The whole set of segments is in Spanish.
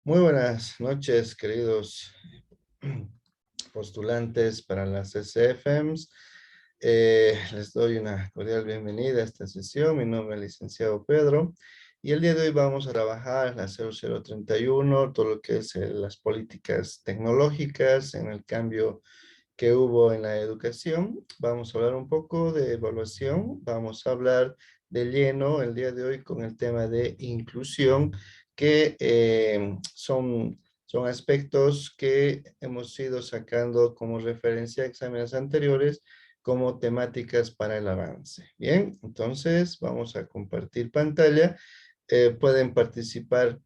Muy buenas noches, queridos postulantes para las SFMs. Les doy una cordial bienvenida a esta sesión. Mi nombre es licenciado Pedro y el día de hoy vamos a trabajar la 0031, todo lo que es las políticas tecnológicas en el cambio que hubo en la educación. Vamos a hablar un poco de evaluación, vamos a hablar de lleno el día de hoy con el tema de inclusión, que son aspectos que hemos ido sacando como referencia a exámenes anteriores como temáticas para el avance. Bien, entonces vamos a compartir pantalla. Pueden participar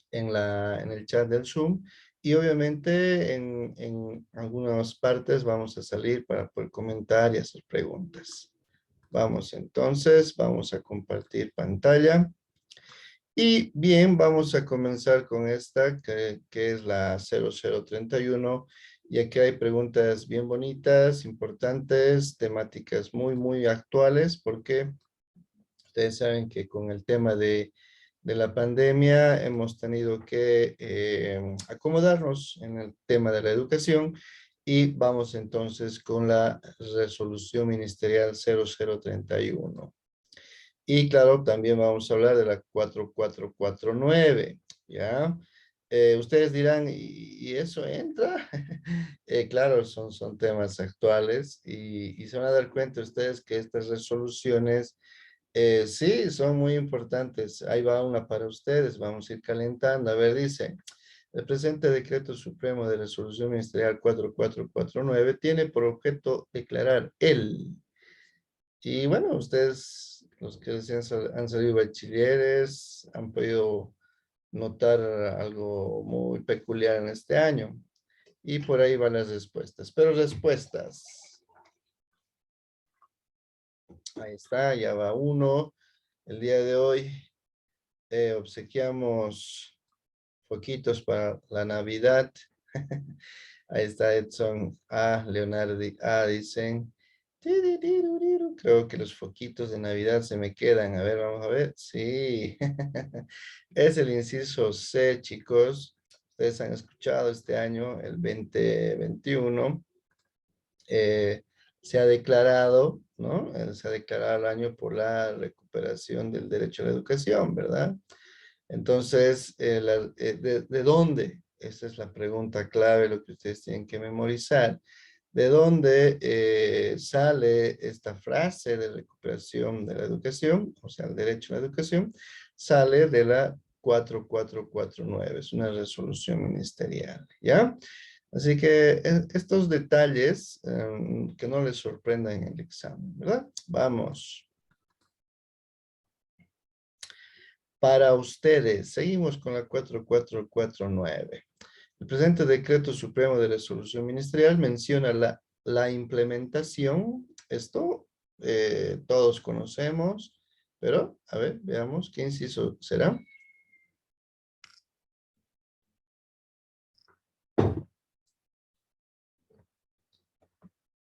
en el chat del Zoom y obviamente en algunas partes vamos a salir para poder comentar y hacer preguntas. Vamos entonces, vamos a compartir pantalla. Y bien, vamos a comenzar con esta que es la 0031. Y aquí hay preguntas bien bonitas, importantes, temáticas muy actuales, porque ustedes saben que con el tema de la pandemia hemos tenido que acomodarnos en el tema de la educación y vamos entonces con la resolución ministerial 0031. Y claro, también vamos a hablar de la 4449, ¿ya? Ustedes dirán, ¿y eso entra? Claro, son temas actuales y se van a dar cuenta ustedes que estas resoluciones sí, son muy importantes. Ahí va una para ustedes. Vamos a ir calentando. A ver, dice, el presente decreto supremo de resolución ministerial 4449 tiene por objeto declarar y bueno, ustedes, los que recién han salido bachilleres, han podido notar algo muy peculiar en este año. Y por ahí van las respuestas. Pero respuestas. Ahí está, ya va uno. El día de hoy obsequiamos foquitos para la Navidad. Ahí está Edson A, Leonardo A, dicen. "Tiriririru". Creo que los foquitos de Navidad se me quedan. A ver, vamos a ver. Sí. Es el inciso C, chicos. Ustedes han escuchado este año, el 2021. eh, Se ha declarado, ¿no? Se ha declarado el año por la recuperación del derecho a la educación, ¿verdad? Entonces, ¿de dónde? Esa es la pregunta clave, lo que ustedes tienen que memorizar. ¿De dónde sale esta frase de recuperación de la educación? O sea, el derecho a la educación sale de la 4449. Es una resolución ministerial, ¿ya? Así que estos detalles que no les sorprendan en el examen, ¿verdad? Vamos. Para ustedes, seguimos con la 4449. El presente decreto supremo de resolución ministerial menciona la implementación. Esto todos conocemos, pero a ver, veamos qué inciso será.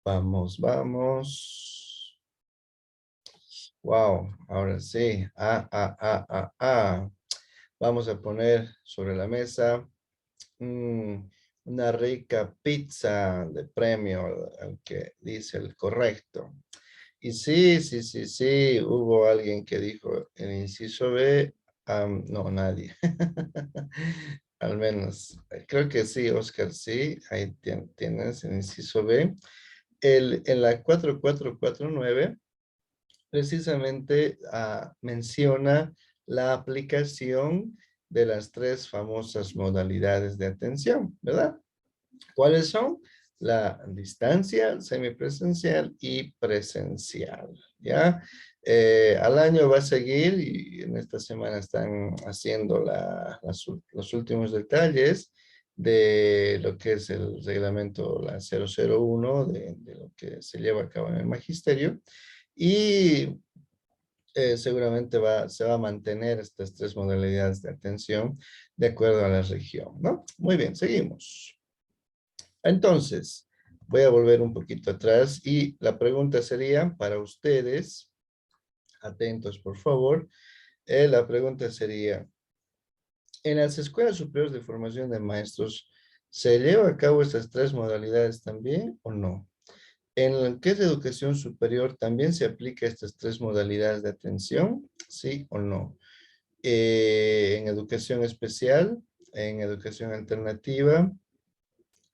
Vamos, vamos. Wow, ahora sí. Vamos a poner sobre la mesa una rica pizza de premio al que dice el correcto. Y sí, hubo alguien que dijo el inciso B, no, nadie. Al menos, creo que sí, Oscar, sí, ahí tienes el inciso B. En la 4449 precisamente menciona la aplicación de las tres famosas modalidades de atención, ¿verdad? ¿Cuáles son? La distancia, semipresencial y presencial, ¿ya? Al año va a seguir y en esta semana están haciendo los últimos detalles de lo que es el reglamento, la 001, de lo que se lleva a cabo en el magisterio. Y seguramente se va a mantener estas tres modalidades de atención de acuerdo a la región, ¿no? Muy bien, seguimos. Entonces, voy a volver un poquito atrás y la pregunta sería para ustedes, atentos por favor, la pregunta sería, En las escuelas superiores de formación de maestros, ¿se lleva a cabo estas tres modalidades también o no? En lo que es educación superior, ¿también se aplica estas tres modalidades de atención? ¿Sí o no? En educación especial, en educación alternativa,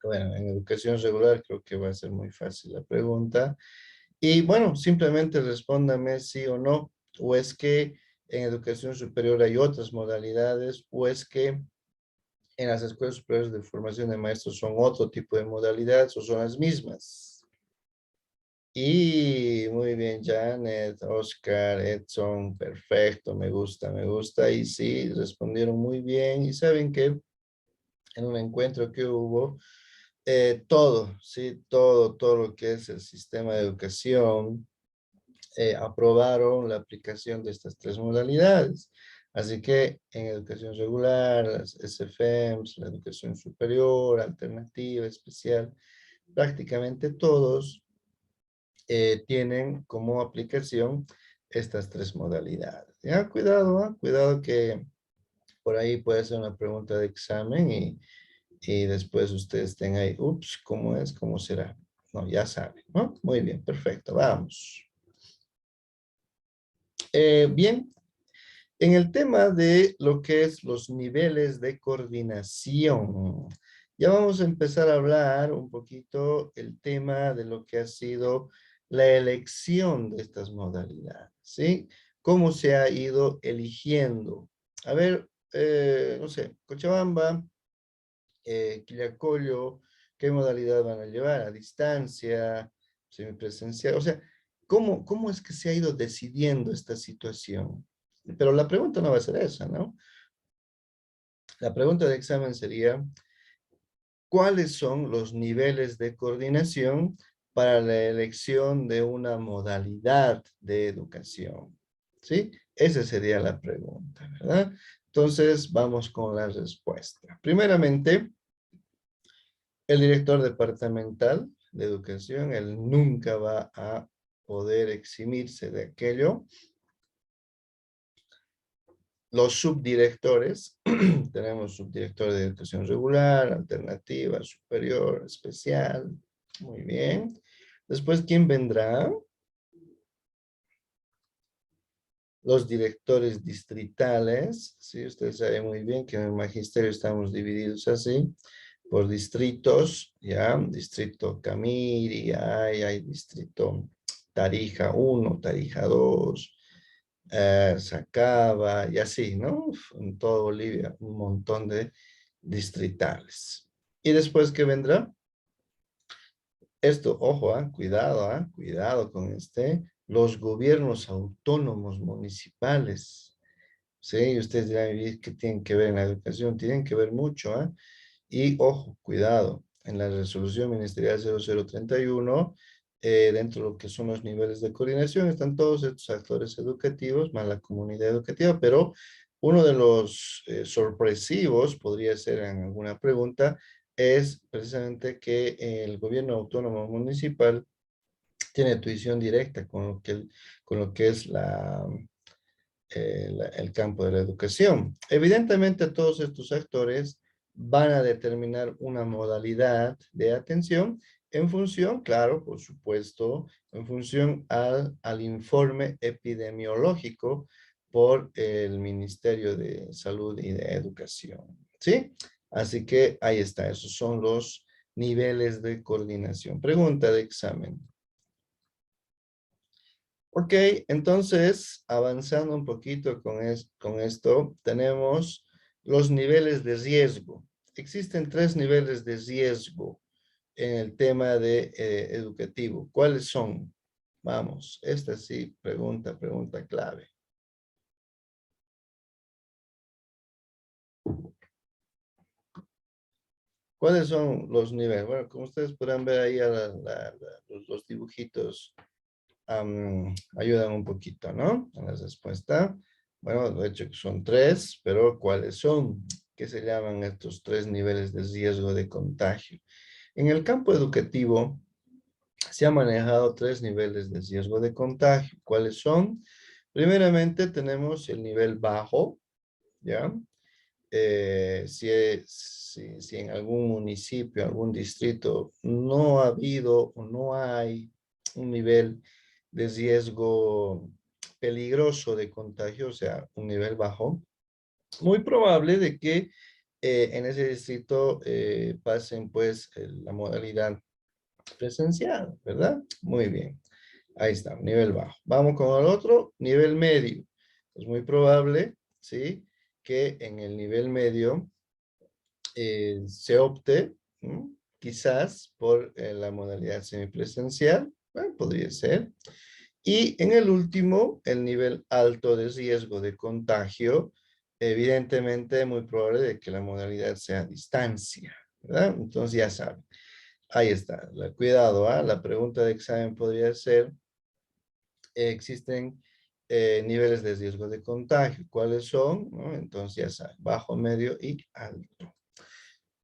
bueno, en educación regular creo que va a ser muy fácil la pregunta. Y bueno, simplemente respóndame sí o no, o es que en educación superior hay otras modalidades, o es que en las escuelas superiores de formación de maestros son otro tipo de modalidades o son las mismas. Y muy bien, Janet, Oscar, Edson, perfecto, me gusta, me gusta. Y sí, respondieron muy bien. Y saben que en un encuentro que hubo, todo, sí, todo lo que es el sistema de educación, aprobaron la aplicación de estas tres modalidades. Así que en educación regular, las SFMs, la educación superior, alternativa, especial, prácticamente todos tienen como aplicación estas tres modalidades. Ya, cuidado, cuidado que por ahí puede ser una pregunta de examen y después ustedes estén ahí, ups, ¿cómo es? ¿Cómo será? No, ya saben, ¿no? Muy bien, perfecto, vamos. Bien, en el tema de lo que es los niveles de coordinación, ya vamos a empezar a hablar un poquito el tema de lo que ha sido la elección de estas modalidades, ¿sí? Cómo se ha ido eligiendo. A ver, no sé, Cochabamba, Quillacollo, ¿qué modalidad van a llevar? ¿A distancia? ¿Semipresencial? O sea, ¿cómo es que se ha ido decidiendo esta situación? Pero la pregunta no va a ser esa, ¿no? La pregunta de examen sería, ¿cuáles son los niveles de coordinación para la elección de una modalidad de educación? ¿Sí? Esa sería la pregunta, ¿verdad? Entonces, vamos con la respuesta. Primeramente, el director departamental de educación, él nunca va a poder eximirse de aquello. Los subdirectores, tenemos subdirector de educación regular, alternativa, superior, especial. Muy bien. Después, ¿quién vendrá? Los directores distritales. Sí, ustedes saben muy bien que en el magisterio estamos divididos así, por distritos, ¿ya? Distrito Camiri, hay distrito Tarija 1, Tarija 2, Sacaba, y así, ¿no? Uf, en toda Bolivia, un montón de distritales. ¿Y después qué vendrá? Esto, ojo, cuidado, cuidado con los gobiernos autónomos municipales. Sí, ustedes dirán, "¿Y qué tienen que ver en la educación? Tienen que ver mucho, ¿ah?". Y ojo, cuidado, en la resolución ministerial 0031, dentro de lo que son los niveles de coordinación, están todos estos actores educativos, más la comunidad educativa, pero uno de los sorpresivos, podría ser en alguna pregunta, es precisamente que el gobierno autónomo municipal tiene tuición directa con lo que es el campo de la educación. Evidentemente, todos estos actores van a determinar una modalidad de atención en función, claro, por supuesto, en función al informe epidemiológico por el Ministerio de Salud y de Educación. ¿Sí? Así que ahí está, esos son los niveles de coordinación. Pregunta de examen. Ok, entonces, avanzando un poquito con esto, tenemos los niveles de riesgo. Existen tres niveles de riesgo en el tema de educativo. ¿Cuáles son? Vamos, esta sí, pregunta clave. ¿Cuáles son los niveles? Bueno, como ustedes podrán ver ahí los dibujitos ayudan un poquito, ¿no? En la respuesta. Bueno, de hecho son tres, pero ¿cuáles son? ¿Qué se llaman estos tres niveles de riesgo de contagio? En el campo educativo se han manejado tres niveles de riesgo de contagio. ¿Cuáles son? Primeramente tenemos el nivel bajo, ¿ya? si en algún municipio, algún distrito no ha habido o no hay un nivel de riesgo peligroso de contagio, o sea, un nivel bajo, muy probable de que en ese distrito pasen pues la modalidad presencial, ¿verdad? Muy bien. Ahí está, nivel bajo. Vamos con el otro, nivel medio. Es muy probable, ¿sí? Que en el nivel medio se opte, ¿m? Quizás por la modalidad semipresencial, bueno, podría ser. Y en el último, el nivel alto de riesgo de contagio, evidentemente muy probable de que la modalidad sea a distancia, ¿verdad? Entonces ya saben, ahí está. Cuidado, ¿ah? La pregunta de examen podría ser, existen niveles de riesgo de contagio. ¿Cuáles son? ¿No? Entonces ya saben, bajo, medio y alto.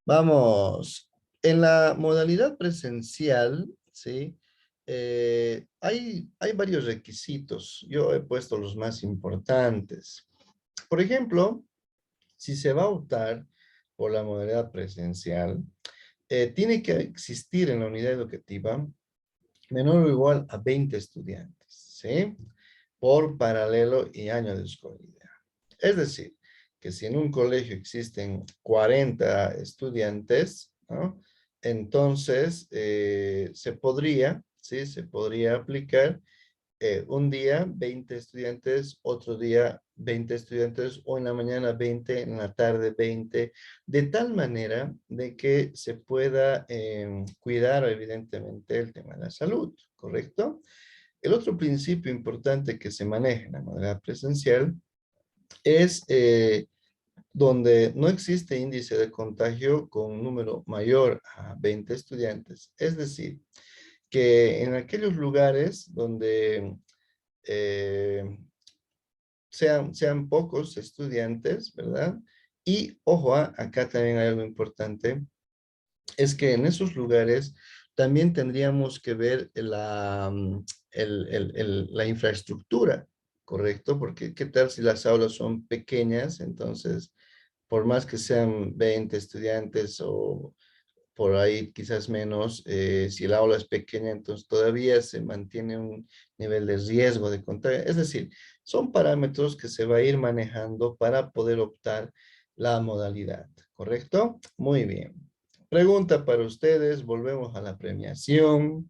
Vamos, en la modalidad presencial, ¿sí? Hay varios requisitos. Yo he puesto los más importantes. Por ejemplo, si se va a optar por la modalidad presencial, tiene que existir en la unidad educativa menor o igual a 20 estudiantes, ¿sí? Por paralelo y año de escolaridad. Es decir, que si en un colegio existen 40 estudiantes, ¿no? Entonces se podría, ¿sí? Se podría aplicar un día 20 estudiantes, otro día 20 estudiantes, o en la mañana 20, en la tarde 20, de tal manera de que se pueda cuidar evidentemente el tema de la salud, ¿correcto? El otro principio importante que se maneja en la modalidad presencial es donde no existe índice de contagio con un número mayor a 20 estudiantes. Es decir, que en aquellos lugares donde eh, sean pocos estudiantes, ¿verdad? Y ojo, acá también hay algo importante, es que en esos lugares también tendríamos que ver la infraestructura, ¿correcto? Porque ¿qué tal si las aulas son pequeñas? Entonces, por más que sean 20 estudiantes o por ahí quizás menos, si el aula es pequeña, entonces todavía se mantiene un nivel de riesgo de contagio. Es decir, son parámetros que se va a ir manejando para poder optar la modalidad, ¿correcto? Muy bien. Pregunta para ustedes, volvemos a la premiación.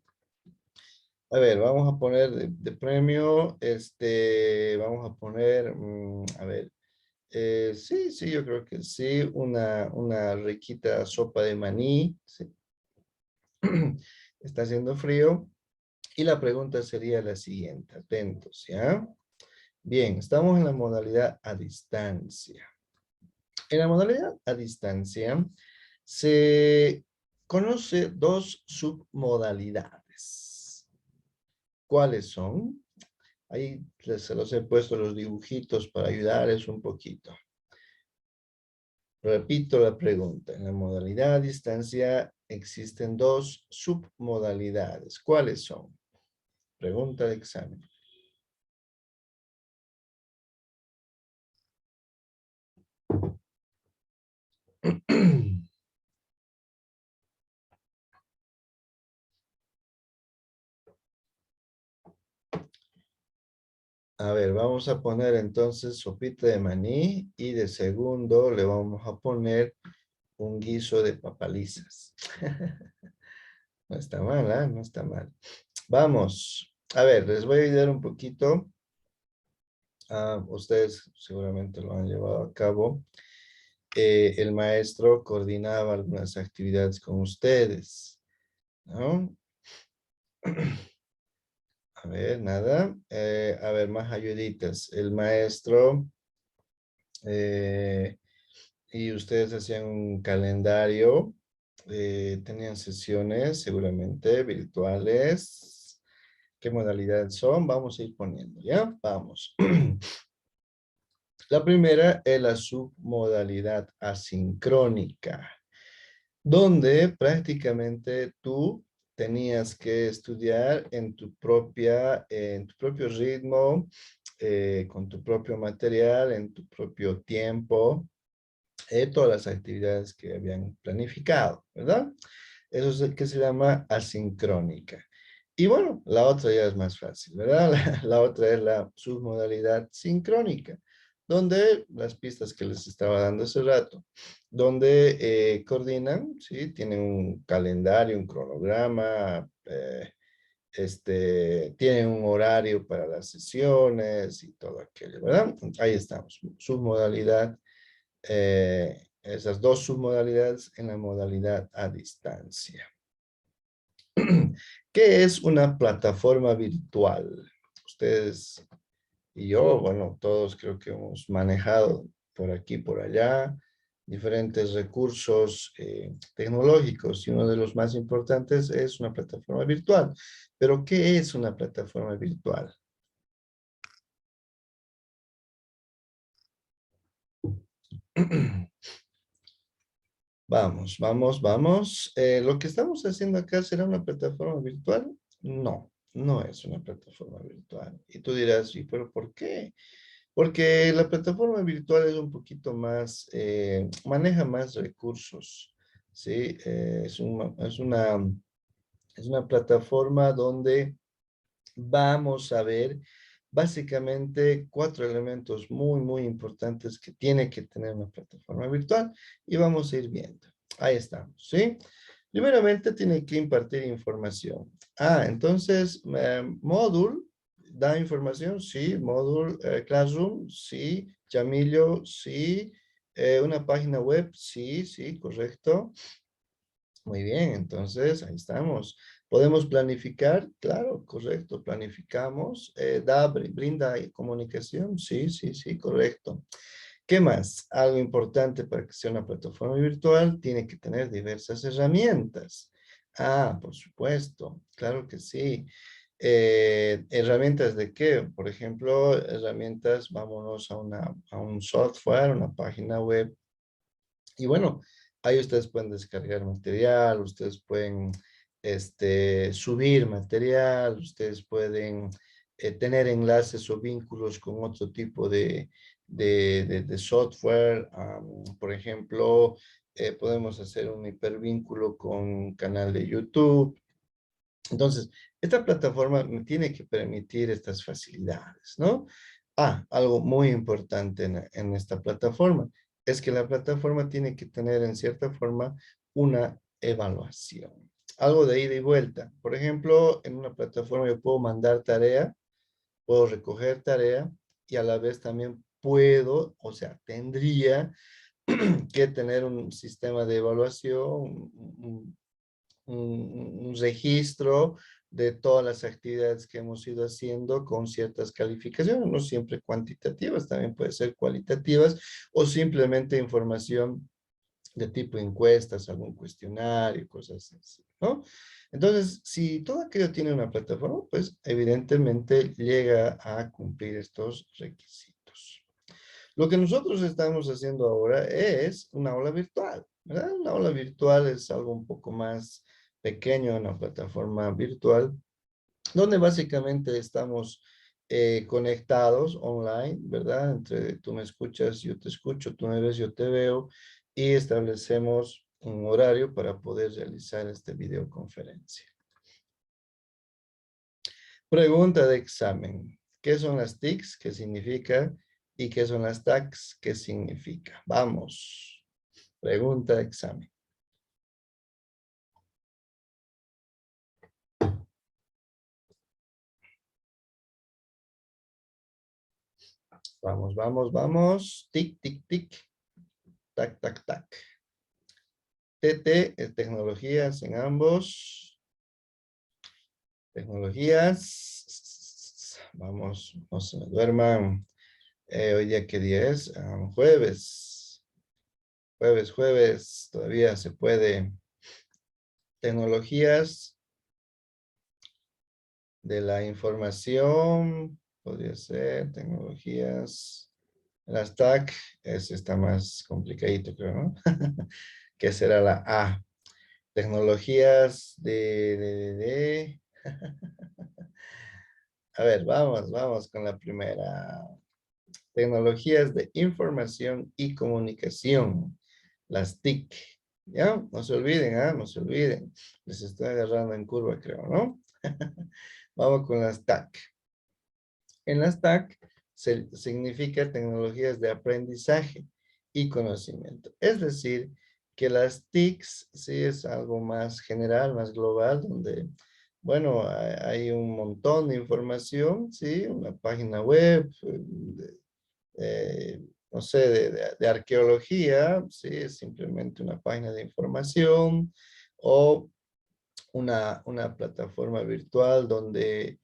A ver, vamos a poner de premio, vamos a poner, a ver, sí, sí, yo creo que sí, una riquita sopa de maní, sí. Está haciendo frío. Y la pregunta sería la siguiente, atentos, ¿ya? Bien, estamos en la modalidad a distancia. En la modalidad a distancia se conoce dos submodalidades. ¿Cuáles son? Ahí se los he puesto los dibujitos para ayudarles un poquito. Repito la pregunta. En la modalidad a distancia existen dos submodalidades. ¿Cuáles son? Pregunta de examen. A ver, vamos a poner entonces sopita de maní y de segundo le vamos a poner un guiso de papalizas. No está mal, ¿ah? No está mal. Vamos. A ver, les voy a ayudar un poquito. Ustedes seguramente lo han llevado a cabo. El maestro coordinaba algunas actividades con ustedes, ¿no? A ver, nada. A ver, más ayuditas. El maestro y ustedes hacían un calendario, tenían sesiones seguramente virtuales. ¿Qué modalidades son? Vamos a ir poniendo, ¿ya? Vamos. La primera es la submodalidad asincrónica, donde prácticamente tú tenías que estudiar en en tu propio ritmo, con tu propio material, en tu propio tiempo. todas las actividades que habían planificado, ¿verdad? Eso es el que se llama asincrónica. Y bueno, la otra ya es más fácil, ¿verdad? La otra es la submodalidad sincrónica, donde las pistas que les estaba dando hace rato, donde coordinan, ¿sí? Tienen un calendario, un cronograma, tienen un horario para las sesiones y todo aquello, ¿verdad? Ahí estamos, submodalidad, esas dos submodalidades en la modalidad a distancia. ¿Qué es una plataforma virtual? Ustedes y yo, bueno, todos creo que hemos manejado por aquí, por allá, diferentes recursos tecnológicos y uno de los más importantes es una plataforma virtual. Pero, ¿qué es una plataforma virtual? Vamos, vamos, vamos. ¿Lo que estamos haciendo acá será una plataforma virtual? No, no es una plataforma virtual. Y tú dirás, ¿y pero por qué? Porque la plataforma virtual es un poquito más, maneja más recursos, ¿sí? Es una plataforma donde vamos a ver básicamente cuatro elementos muy, muy importantes que tiene que tener una plataforma virtual y vamos a ir viendo. Ahí estamos, ¿sí? Primeramente tiene que impartir información. Entonces, Moodle da información, sí. Moodle Classroom, sí. Jamillo, sí. Una página web, sí, sí, correcto. Muy bien, entonces ahí estamos. ¿Podemos planificar? Claro, correcto, planificamos. ¿Brinda comunicación? Sí, sí, sí, correcto. ¿Qué más? Algo importante para que sea una plataforma virtual, tiene que tener diversas herramientas. Por supuesto, claro que sí. ¿Herramientas de qué? Por ejemplo, herramientas, vámonos a un software, una página web. Y bueno, ahí ustedes pueden descargar material, ustedes pueden subir material, ustedes pueden tener enlaces o vínculos con otro tipo de software. Por ejemplo, podemos hacer un hipervínculo con un canal de YouTube. Entonces, esta plataforma me tiene que permitir estas facilidades, ¿no? Algo muy importante en esta plataforma es que la plataforma tiene que tener en cierta forma una evaluación. Algo de ida y vuelta. Por ejemplo, en una plataforma yo puedo mandar tarea, puedo recoger tarea y a la vez también puedo, o sea, tendría que tener un sistema de evaluación, un registro de todas las actividades que hemos ido haciendo con ciertas calificaciones, no siempre cuantitativas, también puede ser cualitativas o simplemente información de tipo encuestas, algún cuestionario, cosas así, ¿no? Entonces, si todo aquello tiene una plataforma, pues evidentemente llega a cumplir estos requisitos. Lo que nosotros estamos haciendo ahora es una aula virtual, ¿verdad? Una aula virtual es algo un poco más pequeño, una plataforma virtual, donde básicamente estamos conectados online, ¿verdad? Entre tú me escuchas, yo te escucho, tú me ves, yo te veo, y establecemos un horario para poder realizar esta videoconferencia. Pregunta de examen. ¿Qué son las TICs? ¿Qué significa? ¿Y qué son las TACs? ¿Qué significa? Vamos. Pregunta de examen. Vamos, vamos, vamos. Tic, tic, tic. Tac, tac, tac. TT, tecnologías en ambos. Tecnologías. Vamos, no se me duerman. Hoy día, ¿qué día es? Jueves. Jueves, jueves. Todavía se puede. Tecnologías de la información. Podría ser tecnologías. Las TAC. Ese está más complicadito, creo, ¿no? ¿Qué será la A? Tecnologías de. A ver, vamos con la primera. Tecnologías de información y comunicación, las TIC. ¿Ya? No se olviden, ¿ah? No se olviden. Les estoy agarrando en curva, creo, ¿no? Vamos con las TAC. En las TAC significa tecnologías de aprendizaje y conocimiento. Es decir, que las TICs sí es algo más general, más global, donde, bueno, hay un montón de información, sí, una página web, eh, no sé, de arqueología, sí, es simplemente una página de información o una plataforma virtual donde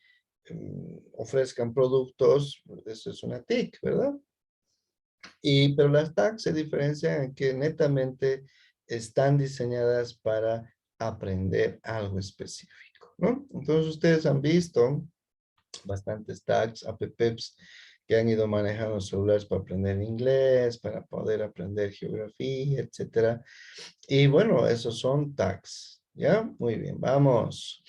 ofrezcan productos, eso es una TIC, ¿verdad? Pero las TAC se diferencian en que netamente están diseñadas para aprender algo específico, ¿no? Entonces ustedes han visto bastantes tags, apps que han ido manejando celulares para aprender inglés, para poder aprender geografía, etcétera. Y bueno, esos son tags, ¿ya? Muy bien, vamos.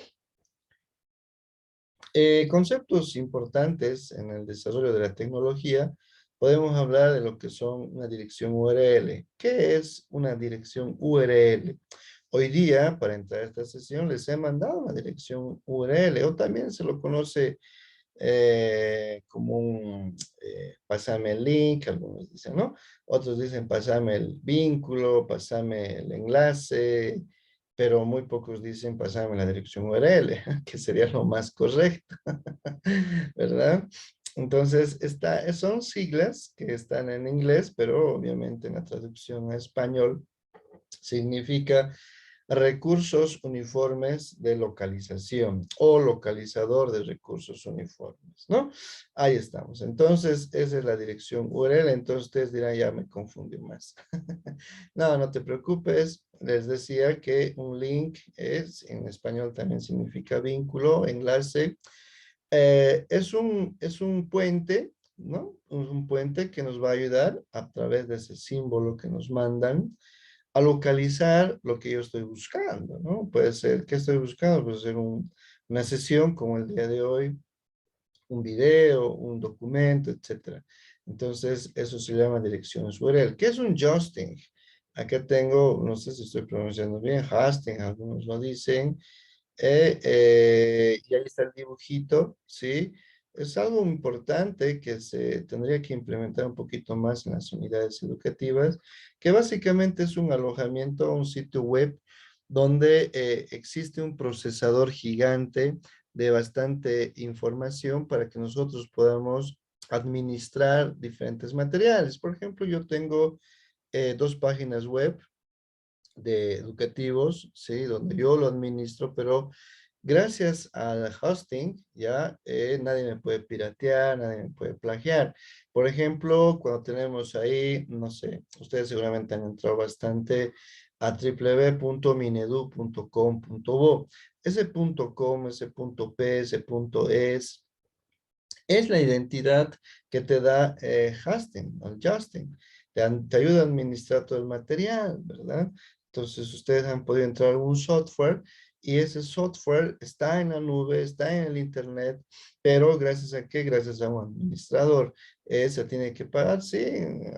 Conceptos importantes en el desarrollo de la tecnología, podemos hablar de lo que son una dirección URL. ¿Qué es una dirección URL? Hoy día, para entrar a esta sesión, les he mandado una dirección URL, o también se lo conoce como un pásame el link, algunos dicen, ¿no? Otros dicen pásame el vínculo, pásame el enlace, pero muy pocos dicen pásame la dirección URL, que sería lo más correcto, ¿verdad? Entonces, son siglas que están en inglés, pero obviamente en la traducción a español significa recursos uniformes de localización o localizador de recursos uniformes, ¿no? Ahí estamos. Entonces, esa es la dirección URL. Entonces, ustedes dirán, ya me confundí más. No, no te preocupes. Les decía que un link en español también significa vínculo, enlace. Es un puente, ¿no? Un puente que nos va a ayudar a través de ese símbolo que nos mandan a localizar lo que yo estoy buscando, ¿no? Puede ser, ¿qué estoy buscando? Puede ser una sesión como el día de hoy, un video, un documento, etcétera. Entonces, eso se llama direcciones URL. ¿Qué es un hosting? Acá tengo, no sé si estoy pronunciando bien, hosting, algunos lo dicen, y ahí está el dibujito, ¿sí? Es algo importante que se tendría que implementar un poquito más en las unidades educativas, que básicamente es un alojamiento, un sitio web donde existe un procesador gigante de bastante información para que nosotros podamos administrar diferentes materiales. Por ejemplo, yo tengo dos páginas web de educativos, ¿sí? Donde yo lo administro, pero gracias al hosting, ya nadie me puede piratear, nadie me puede plagiar. Por ejemplo, cuando tenemos ahí, no sé, ustedes seguramente han entrado bastante a www.minedu.com.bo. Ese .com, ese .p, ese es la identidad que te da hosting, el Justin. Te ayuda a administrar todo el material, ¿verdad? Entonces, ustedes han podido entrar a un software y ese software está en la nube, está en el internet, pero ¿gracias a qué? Gracias a un administrador. Se tiene que pagar, sí,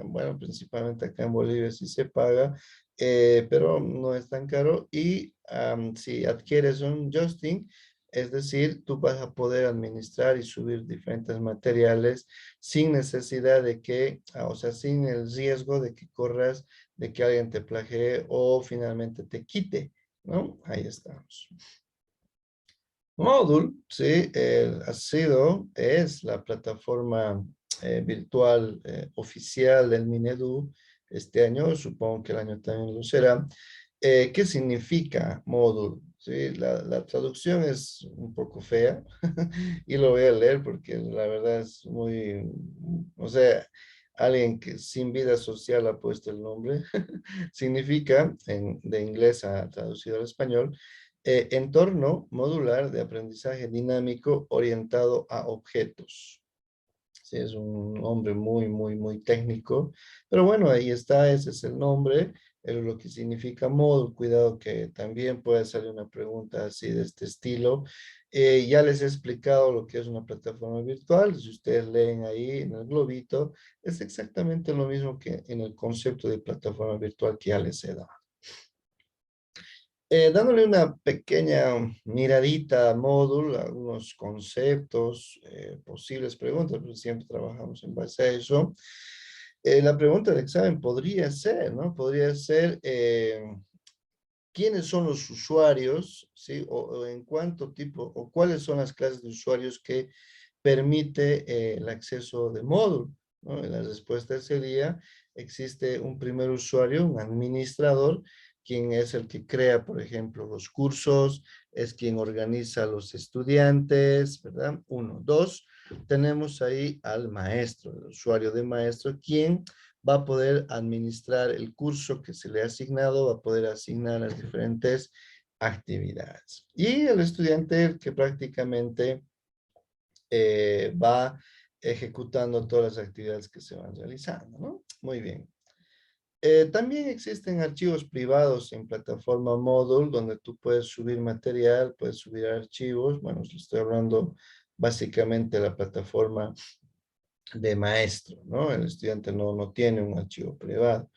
bueno, principalmente acá en Bolivia sí se paga, pero no es tan caro. Y si adquieres un Justin, es decir, tú vas a poder administrar y subir diferentes materiales sin necesidad de que, o sea, sin el riesgo de que corras, de que alguien te plagie o finalmente te quite, ¿no? Ahí estamos. Moodle, sí, es la plataforma virtual oficial del Minedu este año, supongo que el año también lo será. ¿Qué significa módulo? Sí, la traducción es un poco fea y lo voy a leer porque la verdad es muy, o sea, alguien que sin vida social ha puesto el nombre. Significa, de inglés a traducido al español, entorno modular de aprendizaje dinámico orientado a objetos. Sí, es un nombre muy, muy, muy técnico, pero bueno, ahí está, ese es el nombre. es lo que significa módulo. Cuidado que también puede salir una pregunta así de este estilo. Ya les he explicado lo que es una plataforma virtual. Si ustedes leen ahí en el globito, es exactamente lo mismo que en el concepto de plataforma virtual que ya les he dado. Dándole una pequeña miradita a módulo, algunos conceptos, posibles preguntas, porque siempre trabajamos en base a eso. La pregunta del examen podría ser, ¿no? Podría ser, ¿quiénes son los usuarios, sí? O en cuánto tipo, o cuáles son las clases de usuarios que permite el acceso de módulo, ¿no? Y la respuesta sería, existe un primer usuario, un administrador, quien es el que crea, por ejemplo, los cursos, es quien organiza a los estudiantes, ¿verdad? Uno. Dos, tenemos ahí al maestro, el usuario de maestro, quien va a poder administrar el curso que se le ha asignado, va a poder asignar las diferentes actividades. Y el estudiante que prácticamente va ejecutando todas las actividades que se van realizando, ¿no? Muy bien. También existen archivos privados en plataforma Moodle donde tú puedes subir material, puedes subir archivos. Bueno, les estoy hablando básicamente de la plataforma de maestro, ¿no? El estudiante no tiene un archivo privado.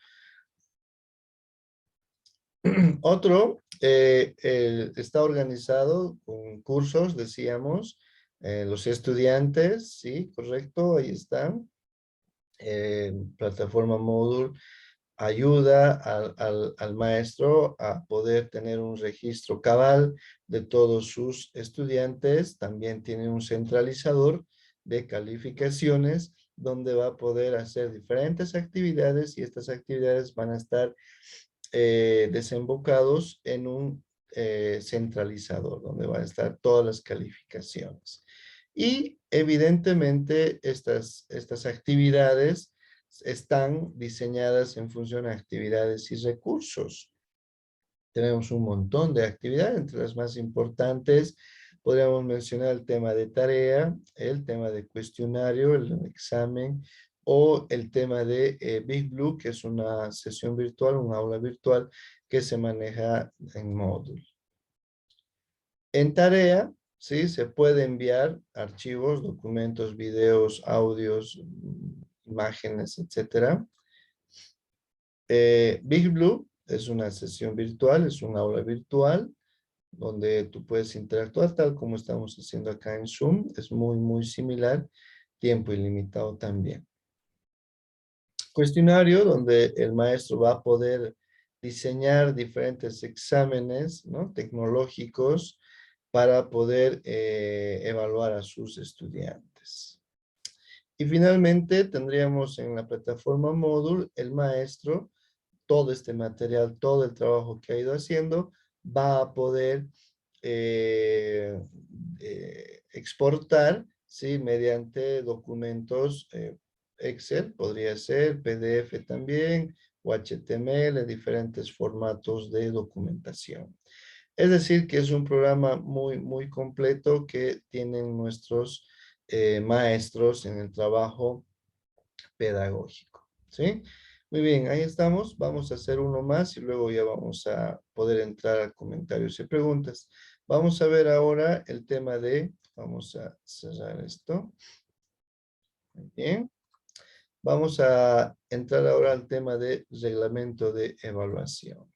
Otro está organizado con cursos, decíamos, los estudiantes, sí, correcto, ahí están. Plataforma Moodle ayuda al maestro a poder tener un registro cabal de todos sus estudiantes. También tiene un centralizador de calificaciones donde va a poder hacer diferentes actividades y estas actividades van a estar desembocados en un centralizador donde van a estar todas las calificaciones. Y evidentemente estas actividades están diseñadas en función a actividades y recursos. Tenemos un montón de actividades, entre las más importantes podríamos mencionar el tema de tarea, el tema de cuestionario, el examen, o el tema de Big Blue, que es una sesión virtual, un aula virtual que se maneja en módulo. En tarea, ¿sí? Se puede enviar archivos, documentos, videos, audios, imágenes, etcétera. Big Blue es una sesión virtual, es un aula virtual, donde tú puedes interactuar tal como estamos haciendo acá en Zoom. Es muy similar, tiempo ilimitado también. Cuestionario donde el maestro va a poder diseñar diferentes exámenes, ¿no? Tecnológicos para poder evaluar a sus estudiantes. Y finalmente tendríamos en la plataforma Moodle el maestro, todo este material, todo el trabajo que ha ido haciendo, va a poder eh, exportar, ¿sí? Mediante documentos Excel, podría ser, PDF también, o HTML, diferentes formatos de documentación. Es decir, que es un programa muy completo que tienen nuestros maestros en el trabajo pedagógico, ¿sí? Muy bien, ahí estamos. Vamos a hacer uno más y luego ya vamos a poder entrar a comentarios y preguntas. Vamos a ver ahora el tema de, vamos a cerrar esto. Muy bien. Vamos a entrar ahora al tema de reglamento de evaluación.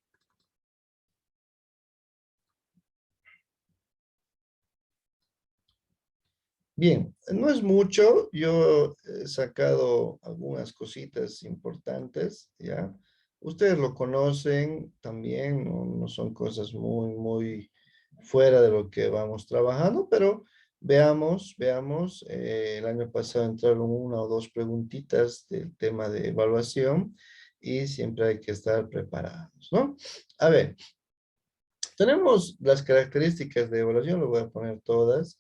Bien, no es mucho, yo he sacado algunas cositas importantes, ¿ya? Ustedes lo conocen también, no son cosas muy fuera de lo que vamos trabajando, pero veamos, el año pasado entraron una o dos preguntitas del tema de evaluación y siempre hay que estar preparados, ¿no? A ver, tenemos las características de evaluación, lo voy a poner todas.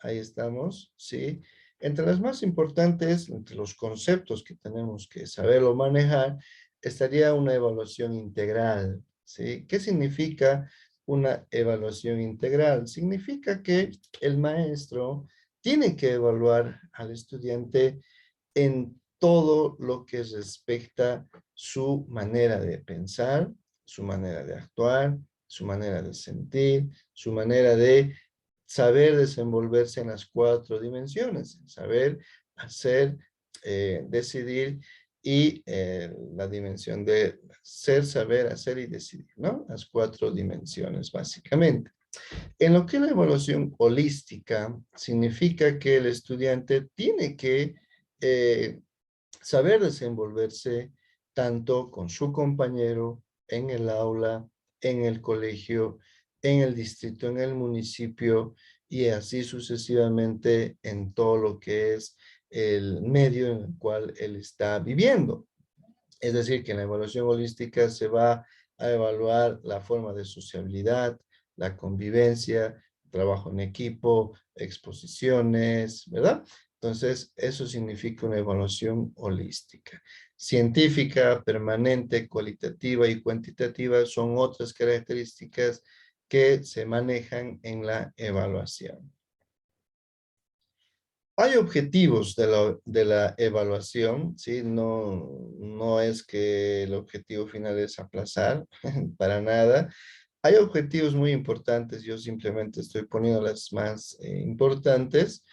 Ahí estamos, ¿sí? Entre las más importantes, entre los conceptos que tenemos que saberlo manejar, estaría una evaluación integral, ¿sí? ¿Qué significa una evaluación integral? Significa que el maestro tiene que evaluar al estudiante en todo lo que respecta su manera de pensar, su manera de actuar, su manera de sentir, su manera de saber desenvolverse en las 4 dimensiones, saber, hacer, decidir y la dimensión de ser, saber, hacer y decidir, ¿no? Las 4 dimensiones, básicamente. En lo que es la evaluación holística, significa que el estudiante tiene que saber desenvolverse tanto con su compañero, en el aula, en el colegio, en el distrito, en el municipio y así sucesivamente en todo lo que es el medio en el cual él está viviendo. Es decir, que en la evaluación holística se va a evaluar la forma de sociabilidad, la convivencia, trabajo en equipo, exposiciones, ¿verdad? Entonces, eso significa una evaluación holística. Científica, permanente, cualitativa y cuantitativa son otras características que se manejan en la evaluación. Hay objetivos de la evaluación, ¿sí? No es que el objetivo final es aplazar, para nada. Hay objetivos muy importantes, yo simplemente estoy poniendo las más importantes,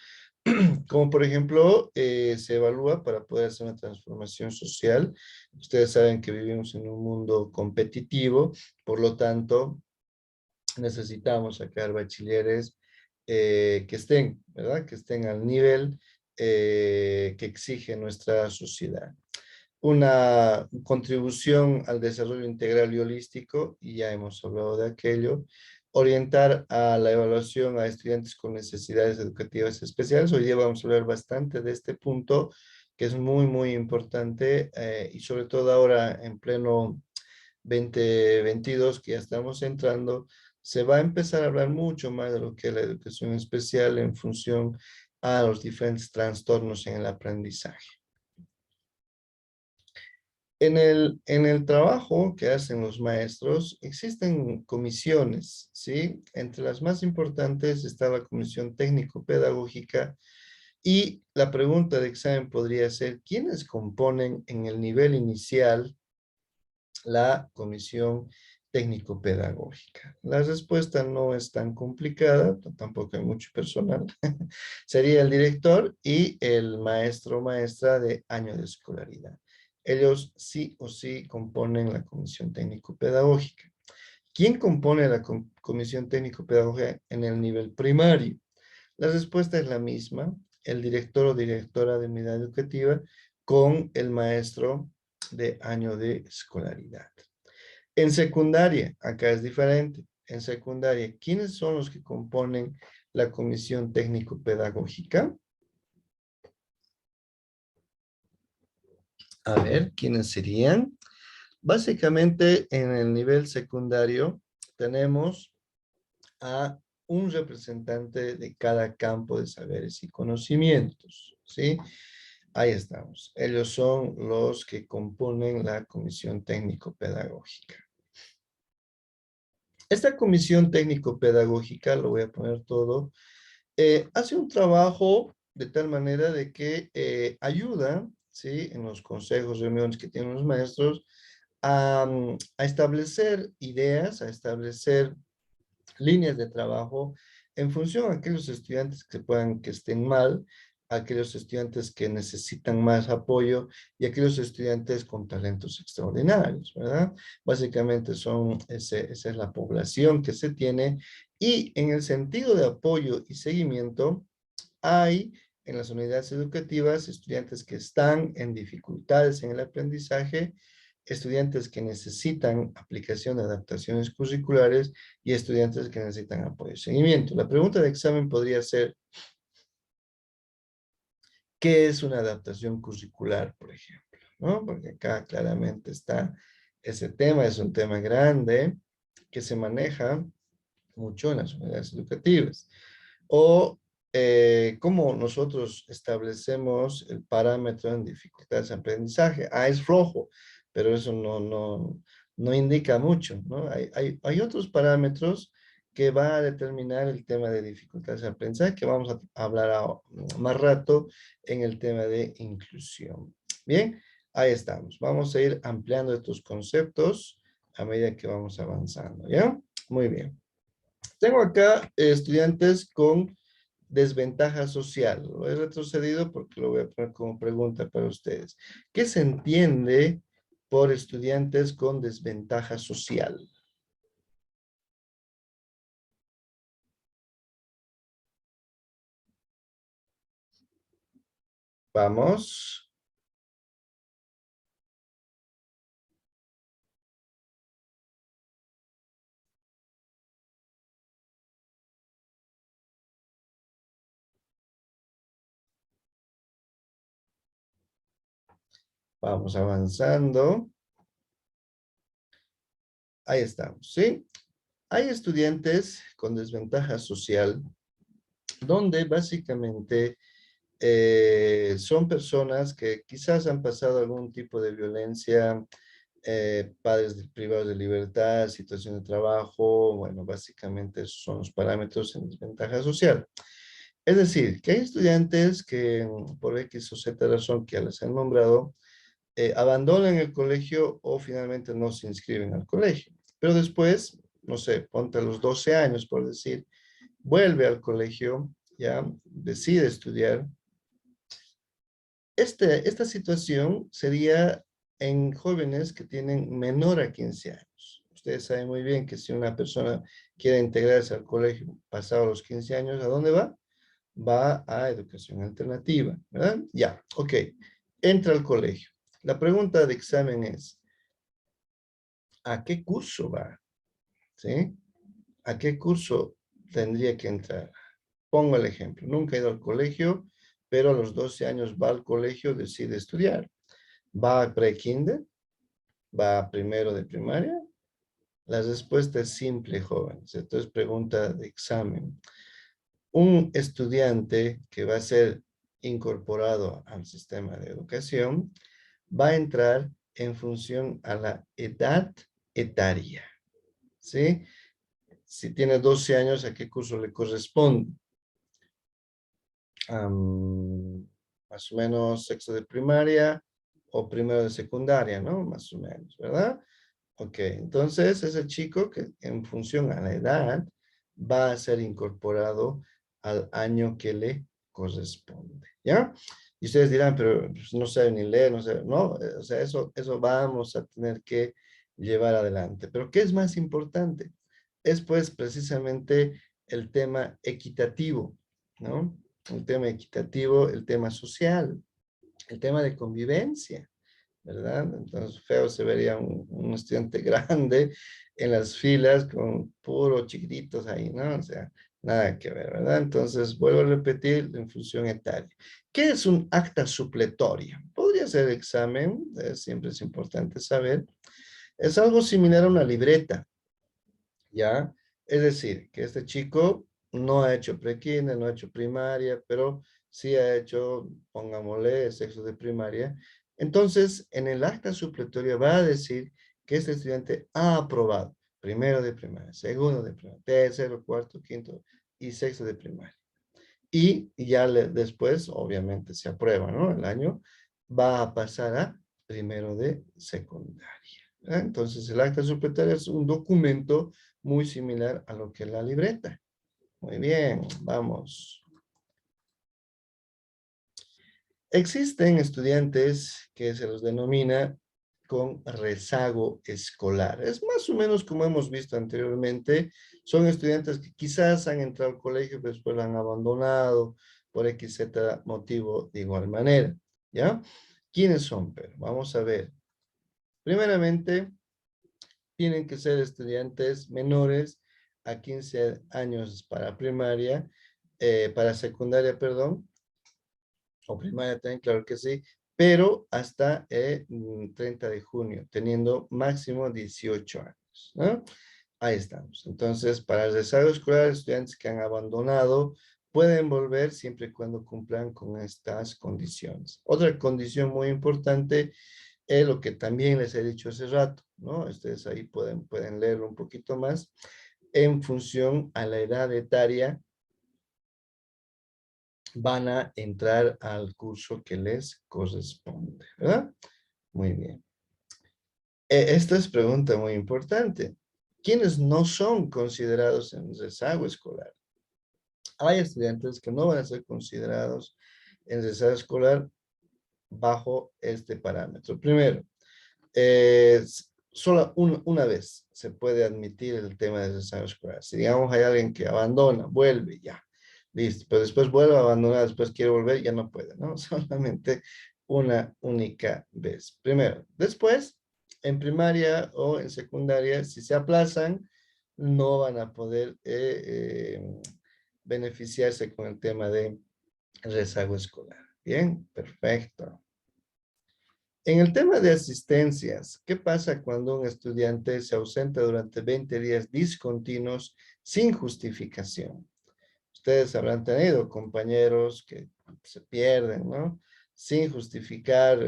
como por ejemplo, se evalúa para poder hacer una transformación social. Ustedes saben que vivimos en un mundo competitivo, por lo tanto, necesitamos sacar bachilleres que estén, ¿verdad? Que estén al nivel que exige nuestra sociedad. Una contribución al desarrollo integral y holístico, y ya hemos hablado de aquello. Orientar a la evaluación a estudiantes con necesidades educativas especiales. Hoy día vamos a hablar bastante de este punto, que es muy, muy importante, y sobre todo ahora en pleno 2022, que ya estamos entrando, se va a empezar a hablar mucho más de lo que es la educación especial en función a los diferentes trastornos en el aprendizaje. En el trabajo que hacen los maestros existen comisiones, ¿sí? Entre las más importantes está la comisión técnico-pedagógica y la pregunta de examen podría ser, ¿quiénes componen en el nivel inicial la comisión técnico-pedagógica? La respuesta no es tan complicada, tampoco hay mucho personal. Sería el director y el maestro o maestra de año de escolaridad. Ellos sí o sí componen la comisión técnico-pedagógica. ¿Quién compone la comisión técnico-pedagógica en el nivel primario? La respuesta es la misma, el director o directora de unidad educativa con el maestro de año de escolaridad. En secundaria, acá es diferente. En secundaria, ¿quiénes son los que componen la comisión técnico-pedagógica? A ver, ¿quiénes serían? Básicamente, en el nivel secundario tenemos a un representante de cada campo de saberes y conocimientos, ¿sí? Ahí estamos. Ellos son los que componen la comisión técnico-pedagógica. Esta comisión técnico-pedagógica, lo voy a poner todo, hace un trabajo de tal manera de que ayuda, ¿sí? En los consejos, reuniones que tienen los maestros, a establecer ideas, a establecer líneas de trabajo en función a aquellos estudiantes que estén mal, a aquellos estudiantes que necesitan más apoyo y aquellos estudiantes con talentos extraordinarios, ¿verdad? Básicamente esa es la población que se tiene y en el sentido de apoyo y seguimiento hay en las unidades educativas estudiantes que están en dificultades en el aprendizaje, estudiantes que necesitan aplicación de adaptaciones curriculares y estudiantes que necesitan apoyo y seguimiento. La pregunta de examen podría ser, ¿qué es una adaptación curricular, por ejemplo? ¿No? Porque acá claramente está ese tema, es un tema grande que se maneja mucho en las unidades educativas. O cómo nosotros establecemos el parámetro en dificultades de aprendizaje. Ah, es flojo, pero eso no indica mucho, ¿no? Hay otros parámetros que va a determinar el tema de dificultades de aprendizaje, que vamos a hablar más rato en el tema de inclusión. Bien, ahí estamos. Vamos a ir ampliando estos conceptos a medida que vamos avanzando, ¿ya? Muy bien. Tengo acá estudiantes con desventaja social. Lo he retrocedido porque lo voy a poner como pregunta para ustedes. ¿Qué se entiende por estudiantes con desventaja social? Vamos. Vamos avanzando. Ahí estamos, ¿sí? Hay estudiantes con desventaja social donde básicamente son personas que quizás han pasado algún tipo de violencia, privados de libertad, situación de trabajo, bueno, básicamente esos son los parámetros en desventaja social. Es decir, que hay estudiantes que por X o Z razón que ya les han nombrado, abandonan el colegio o finalmente no se inscriben al colegio. Pero después, no sé, ponte a los 12 años, por decir, vuelve al colegio, ya decide estudiar. Esta situación sería en jóvenes que tienen menor a 15 años. Ustedes saben muy bien que si una persona quiere integrarse al colegio pasado los 15 años, ¿a dónde va? Va a educación alternativa, ¿verdad? Ya, ok. Entra al colegio. La pregunta de examen es, ¿a qué curso va? ¿Sí? ¿A qué curso tendría que entrar? Pongo el ejemplo. Nunca he ido al colegio, pero a los 12 años va al colegio, decide estudiar. ¿Va a pre-kinder? ¿Va a primero de primaria? La respuesta es simple, jóvenes. Entonces, pregunta de examen. Un estudiante que va a ser incorporado al sistema de educación va a entrar en función a la edad etaria, ¿sí? Si tiene 12 años, ¿a qué curso le corresponde? Más o menos sexto de primaria o primero de secundaria, ¿no? Más o menos, ¿verdad? Ok, entonces ese chico que en función a la edad va a ser incorporado al año que le corresponde, ¿ya? Y ustedes dirán, pero pues, no saben ni leer, no saben, no, o sea, eso vamos a tener que llevar adelante. Pero ¿qué es más importante? Es pues precisamente el tema equitativo, ¿no? El tema equitativo, el tema social, el tema de convivencia, ¿verdad? Entonces, feo se vería un estudiante grande en las filas con puros chiquititos ahí, ¿no? O sea, nada que ver, ¿verdad? Entonces, vuelvo a repetir, en función etaria. ¿Qué es un acta supletoria? Podría ser examen, siempre es importante saber. Es algo similar a una libreta, ¿ya? Es decir, que este chico no ha hecho prekinder, no ha hecho primaria, pero sí ha hecho, pongámosle, sexto de primaria. Entonces, en el acta supletoria va a decir que este estudiante ha aprobado primero de primaria, segundo de primaria, tercero, cuarto, quinto y sexto de primaria. Y ya después, obviamente, se aprueba, ¿no? El año va a pasar a primero de secundaria. ¿Verdad? Entonces, el acta supletoria es un documento muy similar a lo que es la libreta. Muy bien, vamos. Existen estudiantes que se los denomina con rezago escolar. Es más o menos como hemos visto anteriormente. Son estudiantes que quizás han entrado al colegio, pero después lo han abandonado por X, Z motivo de igual manera. ¿Ya? ¿Quiénes son? Pero vamos a ver. Primeramente, tienen que ser estudiantes menores a 15 años para primaria, para secundaria, perdón, o primaria también, claro que sí, pero hasta 30 de junio, teniendo máximo 18 años, ¿no? Ahí estamos. Entonces, para el rezago escolar, estudiantes que han abandonado pueden volver siempre y cuando cumplan con estas condiciones. Otra condición muy importante es lo que también les he dicho hace rato, ¿no? Ustedes ahí pueden leerlo un poquito más en función a la edad etaria van a entrar al curso que les corresponde, ¿verdad? Muy bien. Esta es pregunta muy importante. ¿Quiénes no son considerados en rezago escolar? Hay estudiantes que no van a ser considerados en rezago escolar bajo este parámetro. Primero, solo una vez se puede admitir el tema de rezago escolar. Si digamos hay alguien que abandona, vuelve, ya, listo, pero después vuelve a abandonar, después quiere volver, ya no puede, ¿no? Solamente una única vez. Primero. Después, en primaria o en secundaria, si se aplazan, no van a poder beneficiarse con el tema de rezago escolar. Bien, perfecto. En el tema de asistencias, ¿qué pasa cuando un estudiante se ausenta durante 20 días discontinuos sin justificación? Ustedes habrán tenido compañeros que se pierden, ¿no? Sin justificar.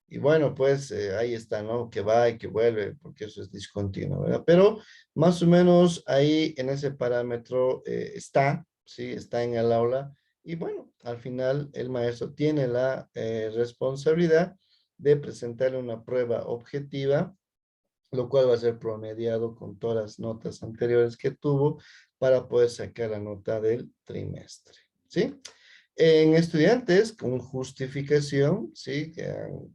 Y bueno, pues ahí está, ¿no? Que va y que vuelve, porque eso es discontinuo, ¿verdad? Pero más o menos ahí en ese parámetro está, ¿sí? Está en el aula. Y bueno, al final el maestro tiene la responsabilidad de presentarle una prueba objetiva, lo cual va a ser promediado con todas las notas anteriores que tuvo para poder sacar la nota del trimestre, ¿sí? En estudiantes con justificación, ¿sí? Que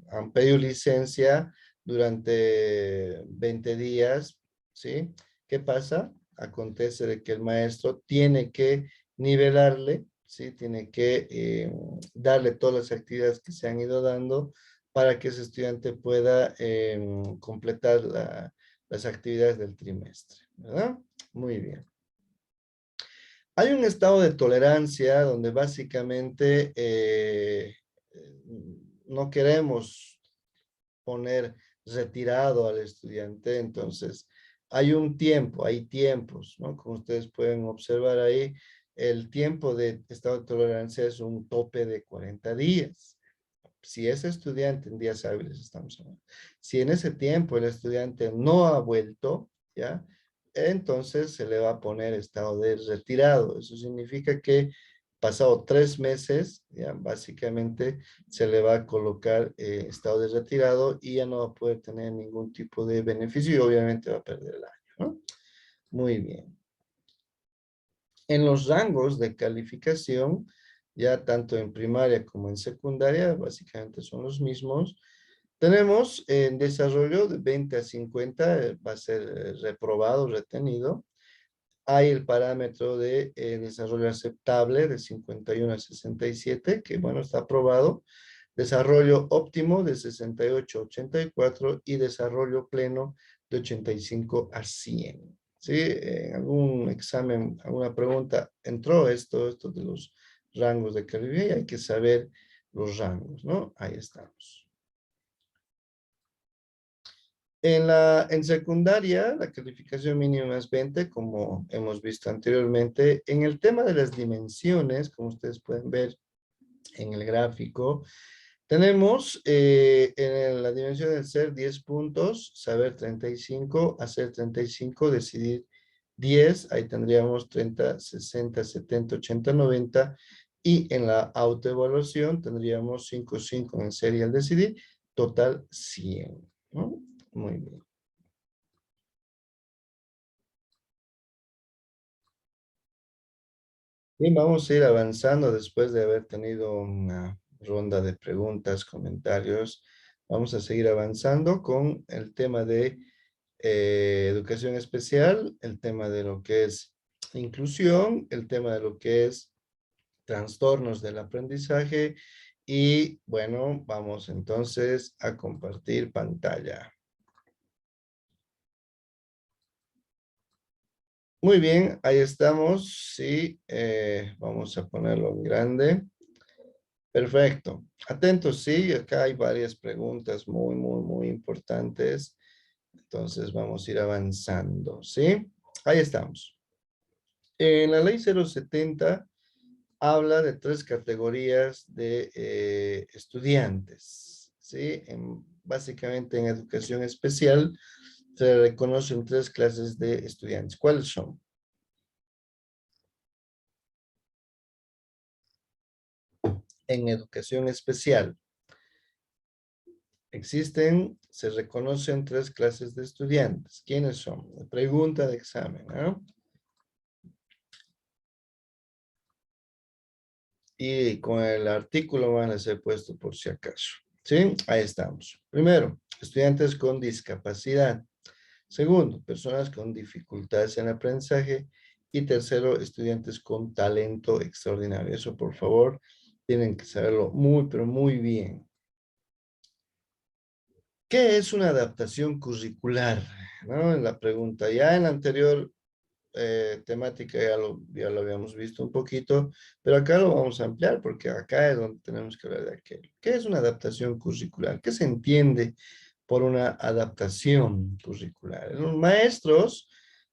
han pedido licencia durante 20 días, ¿sí? ¿Qué pasa? Acontece de que el maestro tiene que nivelarle, ¿sí? Tiene que darle todas las actividades que se han ido dando para que ese estudiante pueda completar las actividades del trimestre, ¿verdad? Muy bien. Hay un estado de tolerancia donde básicamente no queremos poner retirado al estudiante, entonces hay un tiempo, hay tiempos, ¿no? Como ustedes pueden observar ahí, el tiempo de estado de tolerancia es un tope de 40 días. Si ese estudiante en días hábiles estamos hablando, si en ese tiempo el estudiante no ha vuelto, ¿ya? Entonces se le va a poner estado de retirado. Eso significa que pasado 3 meses, ya básicamente se le va a colocar estado de retirado y ya no va a poder tener ningún tipo de beneficio y obviamente va a perder el año, ¿no? Muy bien. En los rangos de calificación, ya tanto en primaria como en secundaria, básicamente son los mismos. Tenemos en desarrollo de 20 a 50, va a ser reprobado, retenido. Hay el parámetro de desarrollo aceptable de 51 a 67, que bueno, está aprobado. Desarrollo óptimo de 68 a 84 y desarrollo pleno de 85 a 100. ¿Sí? En algún examen, alguna pregunta, entró esto de los rangos de calificación y hay que saber los rangos, ¿no? Ahí estamos. En secundaria, la calificación mínima es 20, como hemos visto anteriormente. En el tema de las dimensiones, como ustedes pueden ver en el gráfico, tenemos en la dimensión del ser 10 puntos, saber 35, hacer 35, decidir 10, ahí tendríamos 30, 60, 70, 80, 90, y en la autoevaluación tendríamos 5, 5 en ser y al decidir, total 100, ¿no? Muy bien. Bien, vamos a ir avanzando después de haber tenido una ronda de preguntas, comentarios. Vamos a seguir avanzando con el tema de educación especial, el tema de lo que es inclusión, el tema de lo que es trastornos del aprendizaje y bueno, vamos entonces a compartir pantalla. Muy bien, ahí estamos. Sí, vamos a ponerlo en grande. Perfecto. Atentos, sí, acá hay varias preguntas muy importantes. Entonces vamos a ir avanzando, ¿sí? Ahí estamos. En la ley 070 habla de 3 categorías de estudiantes, ¿sí? Básicamente en educación especial se reconocen 3 clases de estudiantes. ¿Cuáles son? en educación especial. Existen, se reconocen tres clases de estudiantes. ¿Quiénes son? Pregunta de examen, ¿no? Y con el artículo van a ser puesto por si acaso. ¿Sí? Ahí estamos. Primero, estudiantes con discapacidad. Segundo, personas con dificultades en aprendizaje. Y tercero, estudiantes con talento extraordinario. Eso, por favor, tienen que saberlo muy, pero muy bien. ¿Qué es una adaptación curricular? ¿No? En la pregunta, ya en la anterior temática ya lo habíamos visto un poquito, pero acá lo vamos a ampliar porque acá es donde tenemos que hablar de aquello. ¿Qué es una adaptación curricular? ¿Qué se entiende por una adaptación curricular? Los maestros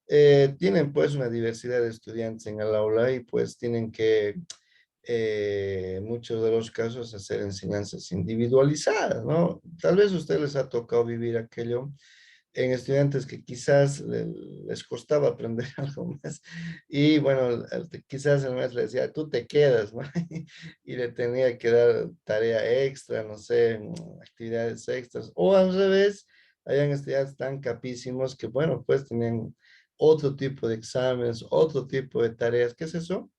tienen pues una diversidad de estudiantes en el aula y pues tienen que en muchos de los casos hacer enseñanzas individualizadas, ¿no? Tal vez a ustedes les ha tocado vivir aquello en estudiantes que quizás les costaba aprender algo más. Y bueno, quizás el maestro le decía, tú te quedas, ¿no? Y le tenía que dar tarea extra, no sé, actividades extras. O al revés, habían estudiantes tan capísimos que, bueno, pues tenían otro tipo de exámenes, otro tipo de tareas. ¿Qué es eso?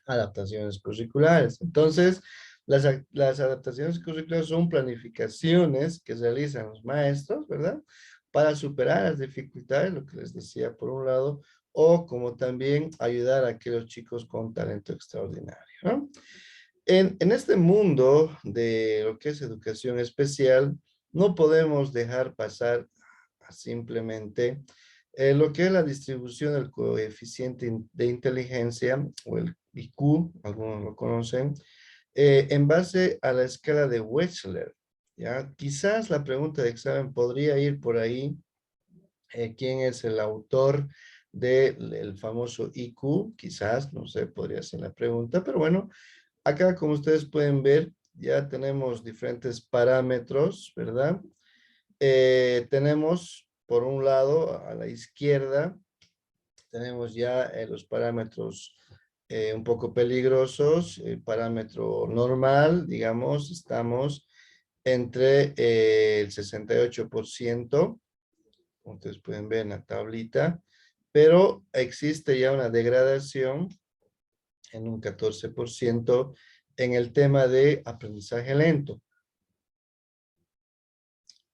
Adaptaciones curriculares. Entonces, las adaptaciones curriculares son planificaciones que realizan los maestros, ¿verdad? Para superar las dificultades, lo que les decía por un lado, o como también ayudar a aquellos chicos con talento extraordinario, ¿no? En este mundo de lo que es educación especial, no podemos dejar pasar simplemente lo que es la distribución del coeficiente de inteligencia o el IQ, algunos lo conocen, en base a la escala de Wechsler. ¿Ya? Quizás la pregunta de examen podría ir por ahí, ¿quién es el autor del famoso IQ? Quizás, no sé, podría ser la pregunta, pero bueno, acá como ustedes pueden ver, ya tenemos diferentes parámetros, ¿verdad? Tenemos, por un lado, a la izquierda, tenemos ya los parámetros un poco peligrosos. El parámetro normal, digamos, estamos entre el 68%, como ustedes pueden ver en la tablita, pero existe ya una degradación en un 14% en el tema de aprendizaje lento.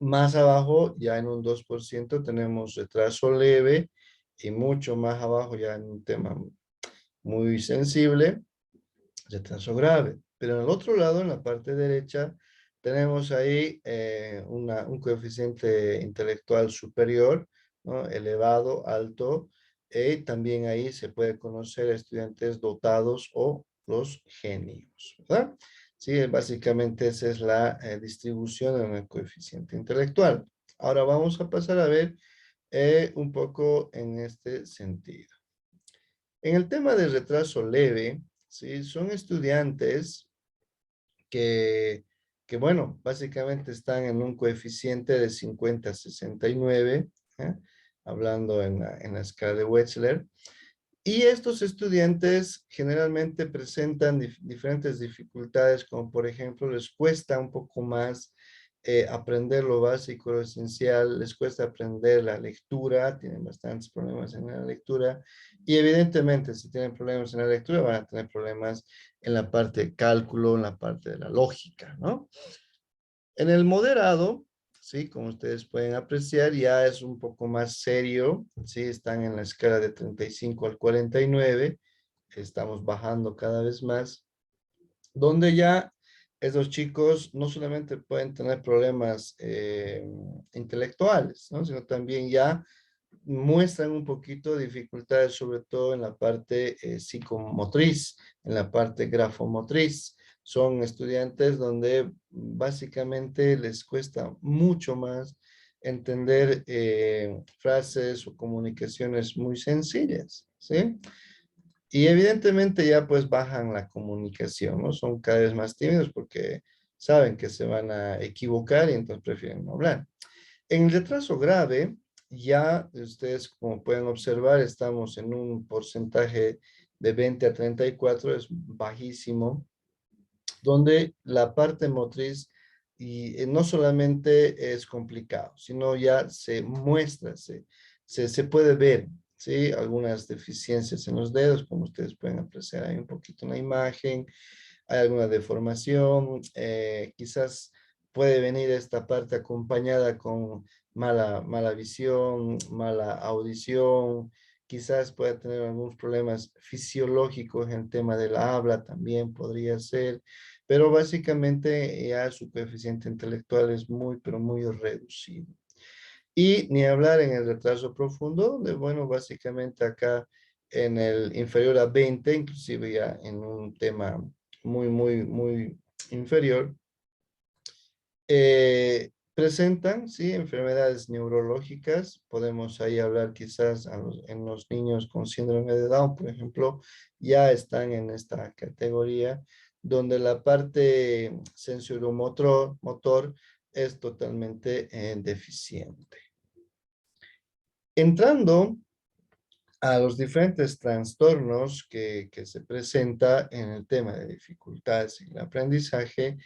Más abajo, ya en un 2% tenemos retraso leve y mucho más abajo ya en un tema muy sensible, retraso grave. Pero en el otro lado, en la parte derecha, tenemos ahí un coeficiente intelectual superior, ¿no? Elevado, alto, y también ahí se puede conocer a estudiantes dotados o los genios, ¿verdad? Sí, básicamente esa es la distribución en el coeficiente intelectual. Ahora vamos a pasar a ver un poco en este sentido. En el tema de retraso leve, ¿sí? Son estudiantes que, bueno, básicamente están en un coeficiente de 50 a 69, ¿eh? Hablando en la escala de Wechsler. Y estos estudiantes generalmente presentan diferentes dificultades, como por ejemplo les cuesta un poco más aprender lo básico, lo esencial, les cuesta aprender la lectura, tienen bastantes problemas en la lectura y evidentemente si tienen problemas en la lectura van a tener problemas en la parte de cálculo, en la parte de la lógica, ¿no? En el moderado, sí, como ustedes pueden apreciar, ya es un poco más serio, sí, están en la escala de 35 al 49, estamos bajando cada vez más, donde ya esos chicos no solamente pueden tener problemas intelectuales, ¿no? Sino también ya muestran un poquito de dificultades, sobre todo en la parte psicomotriz, en la parte grafomotriz. Son estudiantes donde básicamente les cuesta mucho más entender frases o comunicaciones muy sencillas, ¿sí? Y evidentemente ya pues bajan la comunicación, ¿no? Son cada vez más tímidos porque saben que se van a equivocar y entonces prefieren no hablar. En el retraso grave, ya ustedes como pueden observar, estamos en un porcentaje de 20 a 34, es bajísimo. donde la parte motriz y no solamente es complicado, sino ya se muestra, se puede ver, ¿sí? Algunas deficiencias en los dedos, como ustedes pueden apreciar ahí un poquito en la imagen, hay alguna deformación, quizás puede venir esta parte acompañada con mala visión, mala audición, quizás pueda tener algunos problemas fisiológicos en el tema de la habla, también podría ser, pero básicamente ya su coeficiente intelectual es muy, pero muy reducido. Y ni hablar en el retraso profundo, donde, bueno, básicamente acá en el inferior a 20, inclusive ya en un tema muy inferior, presentan, sí, enfermedades neurológicas. Podemos ahí hablar quizás en los niños con síndrome de Down, por ejemplo, ya están en esta categoría, donde la parte motor es totalmente deficiente. Entrando a los diferentes trastornos que se presenta en el tema de dificultades en el aprendizaje,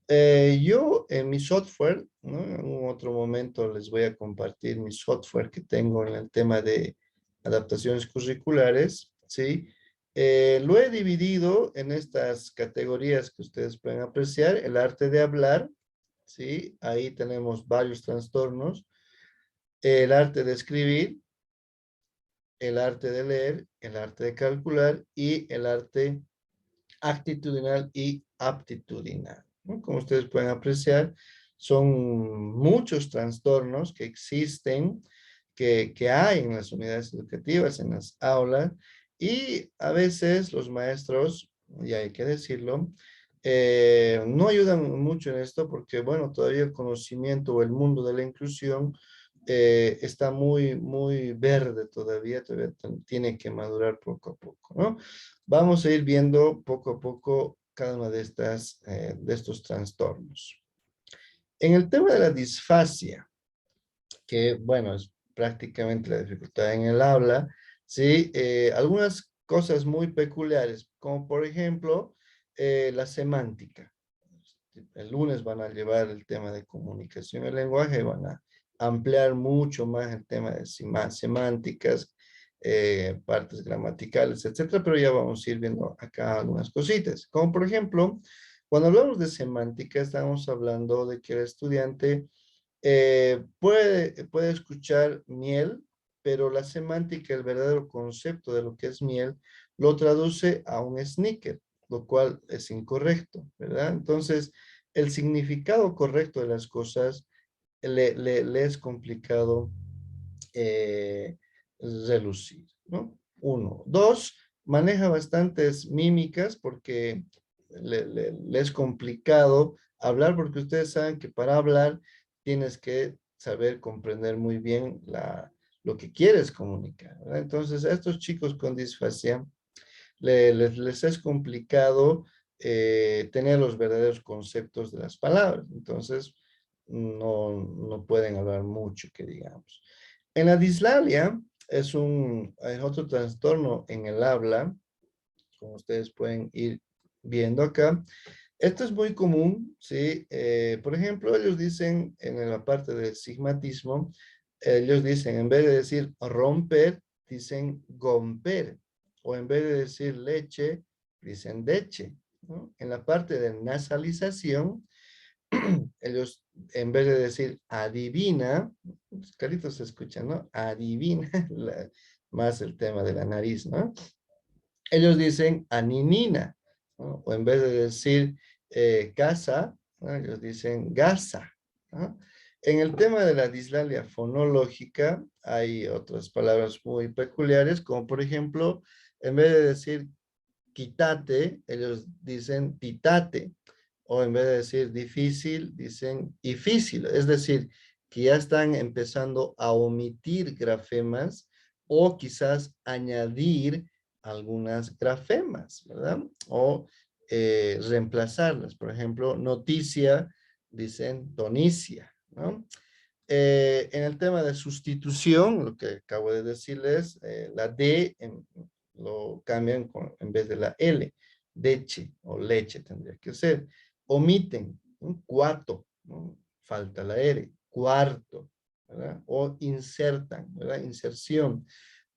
yo en mi software, ¿no? En algún otro momento les voy a compartir mi software que tengo en el tema de adaptaciones curriculares, ¿sí? Lo he dividido en estas categorías que ustedes pueden apreciar: el arte de hablar, ¿sí? Ahí tenemos varios trastornos: el arte de escribir, el arte de leer, el arte de calcular y el arte actitudinal y aptitudinal, ¿no? Como ustedes pueden apreciar, son muchos trastornos que existen, que hay en las unidades educativas, en las aulas, y a veces los maestros, y hay que decirlo, no ayudan mucho en esto porque, bueno, todavía el conocimiento o el mundo de la inclusión está muy verde todavía tiene que madurar poco a poco, ¿no? Vamos a ir viendo poco a poco cada una de de estos trastornos. En el tema de la disfasia, que bueno, es prácticamente la dificultad en el habla, ¿sí? Algunas cosas muy peculiares, como por ejemplo la semántica. El lunes van a llevar el tema de comunicación y el lenguaje, van a ampliar mucho más el tema de semánticas, partes gramaticales, etcétera, pero ya vamos a ir viendo acá algunas cositas. Como por ejemplo, cuando hablamos de semántica, estamos hablando de que el estudiante puede escuchar miel, pero la semántica, el verdadero concepto de lo que es miel, lo traduce a un sneaker, lo cual es incorrecto, ¿verdad? Entonces, el significado correcto de las cosas le es complicado relucir, ¿no? Uno. Dos, maneja bastantes mímicas porque le es complicado hablar, porque ustedes saben que para hablar tienes que saber comprender muy bien lo que quieres comunicar, ¿verdad? Entonces, a estos chicos con disfasia les es complicado tener los verdaderos conceptos de las palabras. Entonces, no pueden hablar mucho, que digamos. En la dislalia es otro trastorno en el habla, como ustedes pueden ir viendo acá. Esto es muy común, ¿sí? Por ejemplo, ellos dicen en la parte del sigmatismo, ellos dicen, en vez de decir romper, dicen gomper, o en vez de decir leche, dicen deche, ¿no? En la parte de nasalización, ellos, en vez de decir adivina, los caritos se escuchan, ¿no? Adivina, más el tema de la nariz, ¿no? Ellos dicen aninina, ¿no? O en vez de decir casa, ¿no? Ellos dicen gasa, ¿no? En el tema de la dislalia fonológica hay otras palabras muy peculiares, como por ejemplo, en vez de decir quítate, ellos dicen pitate, o en vez de decir difícil, dicen difícil. Es decir, que ya están empezando a omitir grafemas o quizás añadir algunas grafemas, ¿verdad? O reemplazarlas. Por ejemplo, noticia, dicen tonicia, ¿no? En el tema de sustitución, lo que acabo de decirles, la D lo cambian en vez de la L. deche o leche tendría que ser. Omiten, un cuarto, ¿no? Falta la R, cuarto, ¿verdad? O insertan, ¿verdad? Inserción,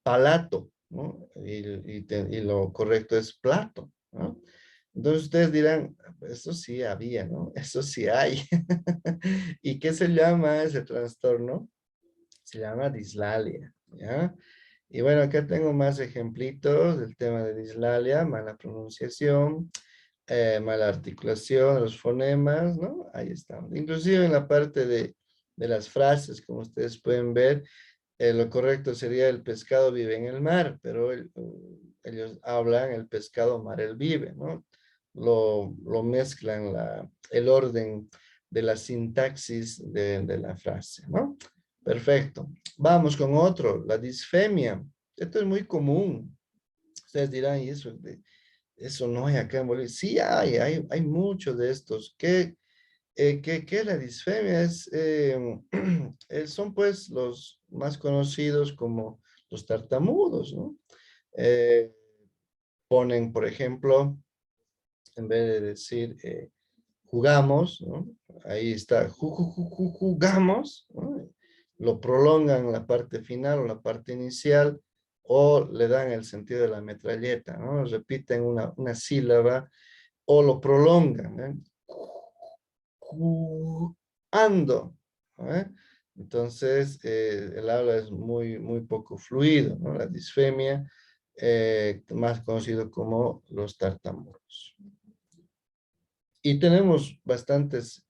palato, ¿no? Y lo correcto es plato, ¿no? Entonces ustedes dirán, eso sí había, ¿no? Eso sí hay. ¿Y qué se llama ese trastorno? Se llama dislalia, ¿ya? Y bueno, acá tengo más ejemplitos del tema de dislalia, mala pronunciación, mala articulación de los fonemas, ¿no? Ahí estamos. Inclusive en la parte de las frases, como ustedes pueden ver, lo correcto sería el pescado vive en el mar, pero ellos hablan el pescado mar él vive, ¿no? Lo mezclan el orden de la sintaxis de la frase, ¿no? Perfecto. Vamos con otro, la disfemia. Esto es muy común. Ustedes dirán, ¿y eso no hay acá en Bolivia? Sí hay muchos de estos. ¿Qué es la disfemia? Son pues los más conocidos como los tartamudos, ¿no? Eh, Ponen, por ejemplo, en vez de decir jugamos, ¿no? Ahí está, jugamos, ¿no? Lo prolongan la parte final o la parte inicial o le dan el sentido de la metralleta, ¿no? Repiten una sílaba o lo prolongan, ¿eh? Ando, ¿eh? Entonces, el habla es muy poco fluido, ¿no? La disfemia, más conocido como los tartamudos. Y tenemos bastantes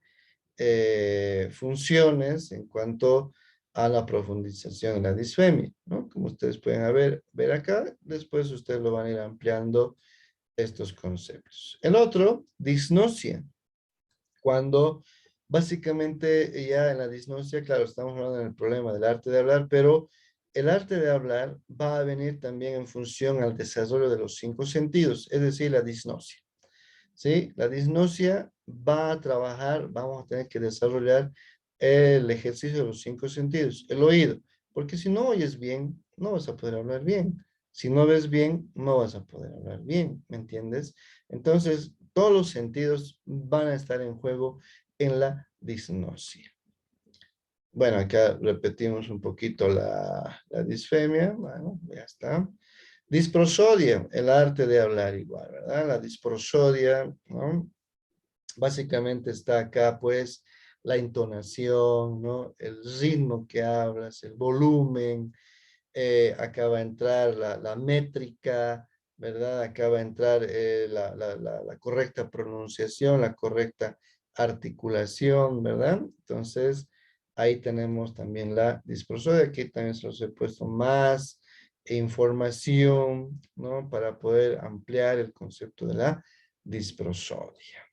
funciones en cuanto a la profundización de la disfemia, ¿no? Como ustedes pueden ver acá, después ustedes lo van a ir ampliando estos conceptos. El otro, disnosia, cuando básicamente ya en la disnosia, claro, estamos hablando del problema del arte de hablar, pero el arte de hablar va a venir también en función al desarrollo de los 5 sentidos, es decir, la disnosia. ¿Sí? La disnosia va a trabajar, vamos a tener que desarrollar el ejercicio de los 5 sentidos, el oído, porque si no oyes bien, no vas a poder hablar bien. Si no ves bien, no vas a poder hablar bien, ¿me entiendes? Entonces, todos los sentidos van a estar en juego en la disnosia. Bueno, acá repetimos un poquito la disfemia, bueno, ya está. Disprosodia, el arte de hablar igual, ¿verdad? La disprosodia, ¿no? Básicamente está acá, pues, la entonación, ¿no? El ritmo que hablas, el volumen, acá va a entrar la métrica, ¿verdad? Acá va a entrar la correcta pronunciación, la correcta articulación, ¿verdad? Entonces, ahí tenemos también la disprosodia. Aquí también se los he puesto más información, ¿no? Para poder ampliar el concepto de la disprosodia.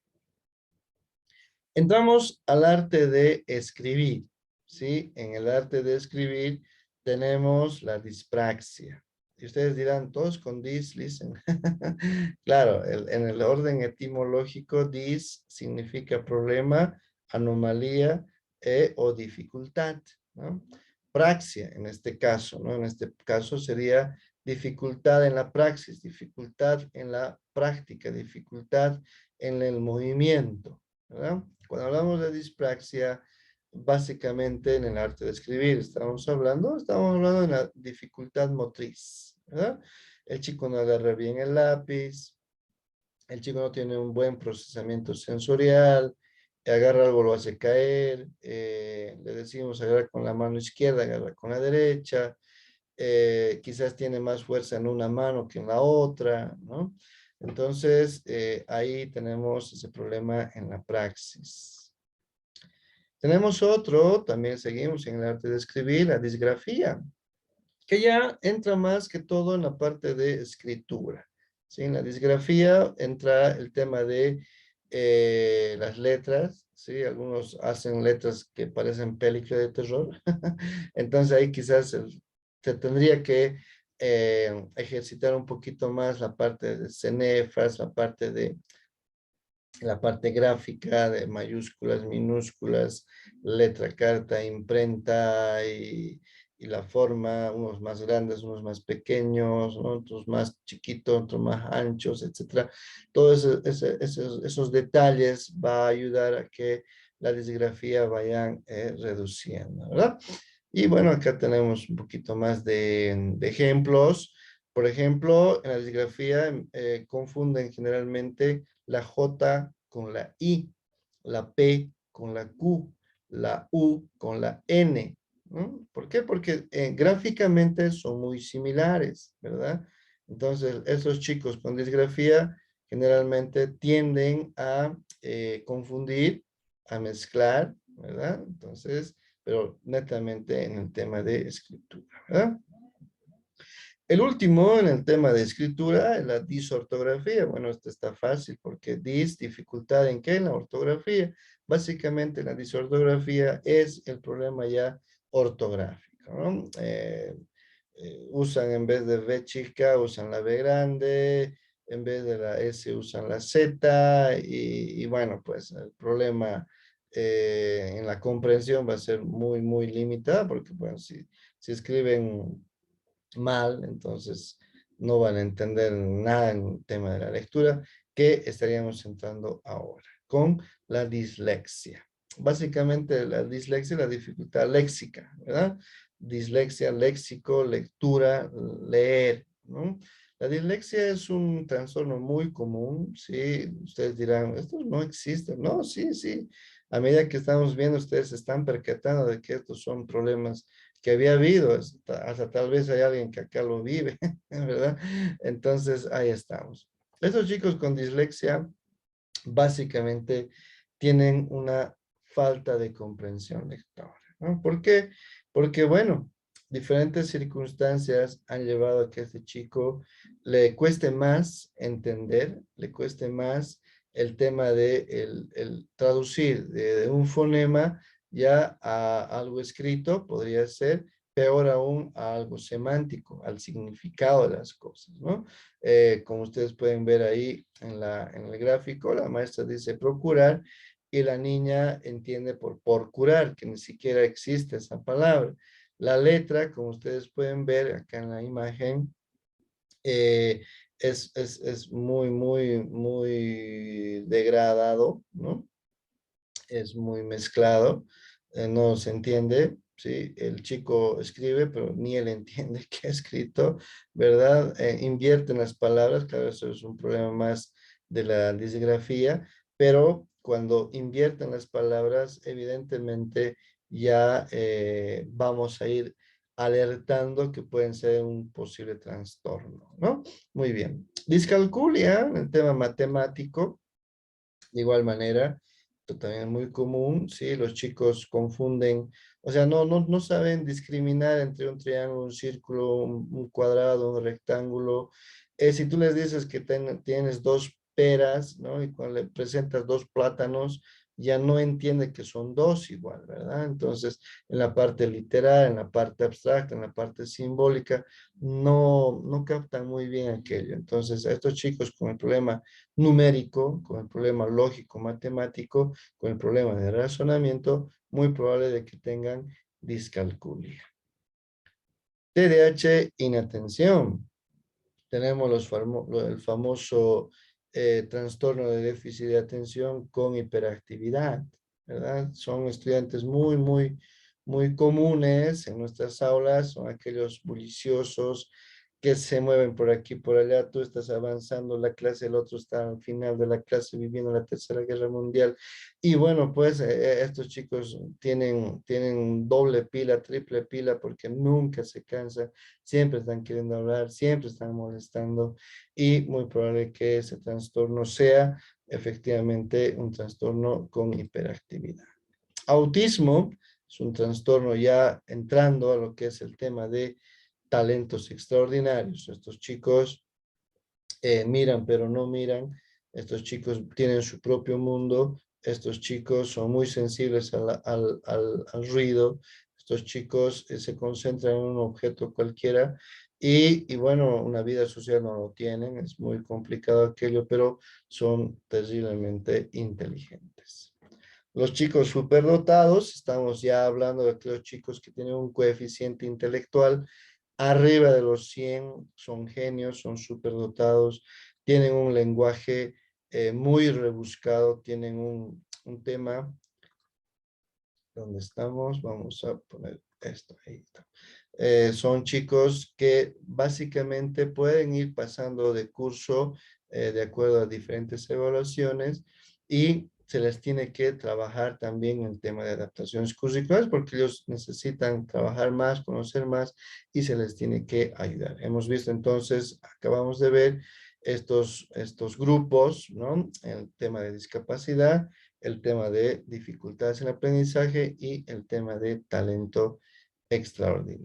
Entramos al arte de escribir, ¿sí? En el arte de escribir tenemos la dispraxia. Y ustedes dirán, todos con dis, listen. Claro, en el orden etimológico, dis significa problema, anomalía o dificultad, ¿no? Praxia, en este caso, ¿no? En este caso sería dificultad en la praxis, dificultad en la práctica, dificultad en el movimiento, ¿verdad? Cuando hablamos de dispraxia, básicamente en el arte de escribir, estamos hablando de la dificultad motriz, ¿verdad? El chico no agarra bien el lápiz, el chico no tiene un buen procesamiento sensorial, agarra algo, lo hace caer, le decimos agarra con la mano izquierda, agarra con la derecha, quizás tiene más fuerza en una mano que en la otra, ¿no? Entonces, ahí tenemos ese problema en la praxis. Tenemos otro, también seguimos en el arte de escribir, la disgrafía, que ya entra más que todo en la parte de escritura. ¿Sí? En la disgrafía entra el tema de las letras, ¿sí? Algunos hacen letras que parecen película de terror. Entonces ahí quizás se tendría que ejercitar un poquito más la parte de cenefas, la parte gráfica de mayúsculas, minúsculas, letra, carta, imprenta y la forma, unos más grandes, unos más pequeños, ¿no? Otros más chiquitos, otros más anchos, etcétera. Todos esos detalles va a ayudar a que la disgrafía vayan reduciendo, ¿verdad? Y bueno, acá tenemos un poquito más de ejemplos. Por ejemplo, en la disgrafía confunden generalmente la J con la I, la P con la Q, la U con la N, ¿no? ¿Por qué? Porque gráficamente son muy similares, ¿verdad? Entonces, esos chicos con disgrafía generalmente tienden a confundir, a mezclar, ¿verdad? Entonces, pero netamente en el tema de escritura, ¿verdad? El último en el tema de escritura es la disortografía. Bueno, esto está fácil porque dificultad en qué? En la ortografía. Básicamente la disortografía es el problema ya ortográfico, ¿no? Usan en vez de V chica, usan la V grande, en vez de la S usan la Z y bueno, pues el problema en la comprensión va a ser muy, muy limitado porque, bueno, si escriben mal, entonces no van a entender nada en el tema de la lectura que estaríamos entrando ahora con la dislexia. Básicamente la dislexia es la dificultad léxica, ¿verdad? Dislexia, léxico, lectura, leer, ¿no? La dislexia es un trastorno muy común, ¿sí? Ustedes dirán, esto no existe. No, sí, sí. A medida que estamos viendo, ustedes se están percatando de que estos son problemas que había habido, hasta tal vez hay alguien que acá lo vive, ¿verdad? Entonces, ahí estamos. Estos chicos con dislexia básicamente tienen una falta de comprensión lectora, ¿no? ¿Por qué? Porque, bueno, diferentes circunstancias han llevado a que a este chico le cueste más entender, le cueste más el tema de el traducir de un fonema ya a algo escrito, podría ser, peor aún a algo semántico, al significado de las cosas, ¿no? Como ustedes pueden ver ahí en el gráfico, la maestra dice procurar y la niña entiende por curar, que ni siquiera existe esa palabra. La letra, como ustedes pueden ver acá en la imagen, eh, es muy, muy, muy degradado, ¿no? Es muy mezclado, no se entiende, ¿sí? El chico escribe, pero ni él entiende qué ha escrito, ¿verdad? Invierten las palabras, claro, eso es un problema más de la disgrafía, pero cuando invierten las palabras, evidentemente ya vamos a ir alertando que pueden ser un posible trastorno, ¿no? Muy bien. Discalculia, el tema matemático, de igual manera, esto también es muy común, ¿sí? Los chicos confunden, o sea, no saben discriminar entre un triángulo, un círculo, un cuadrado, un rectángulo. Si tú les dices que tienes dos peras, ¿no? Y cuando le presentas dos plátanos, ya no entiende que son dos igual, ¿verdad? Entonces, en la parte literal, en la parte abstracta, en la parte simbólica, no captan muy bien aquello. Entonces, a estos chicos con el problema numérico, con el problema lógico, matemático, con el problema de razonamiento, muy probable de que tengan discalculia. TDAH, inatención. Tenemos el famoso trastorno de déficit de atención con hiperactividad, ¿verdad? Son estudiantes muy, muy, muy comunes en nuestras aulas, son aquellos bulliciosos que se mueven por aquí, por allá, tú estás avanzando la clase, el otro está al final de la clase viviendo la Tercera Guerra Mundial. Y bueno, pues estos chicos tienen doble pila, triple pila, porque nunca se cansan, siempre están queriendo hablar, siempre están molestando y muy probable que ese trastorno sea efectivamente un trastorno con hiperactividad. Autismo es un trastorno ya entrando a lo que es el tema de talentos extraordinarios. Estos chicos miran pero no miran, estos chicos tienen su propio mundo, estos chicos son muy sensibles al ruido, estos chicos se concentran en un objeto cualquiera y bueno, una vida social no lo tienen, es muy complicado aquello, pero son terriblemente inteligentes. Los chicos superdotados, estamos ya hablando de aquellos chicos que tienen un coeficiente intelectual arriba de los 100, son genios, son superdotados, tienen un lenguaje muy rebuscado, tienen un tema. ¿Dónde estamos? Vamos a poner esto. Ahí está. Son chicos que básicamente pueden ir pasando de curso de acuerdo a diferentes evaluaciones y se les tiene que trabajar también el tema de adaptaciones curriculares porque ellos necesitan trabajar más, conocer más y se les tiene que ayudar. Hemos visto entonces, acabamos de ver estos grupos, ¿no? El tema de discapacidad, el tema de dificultades en el aprendizaje y el tema de talento extraordinario.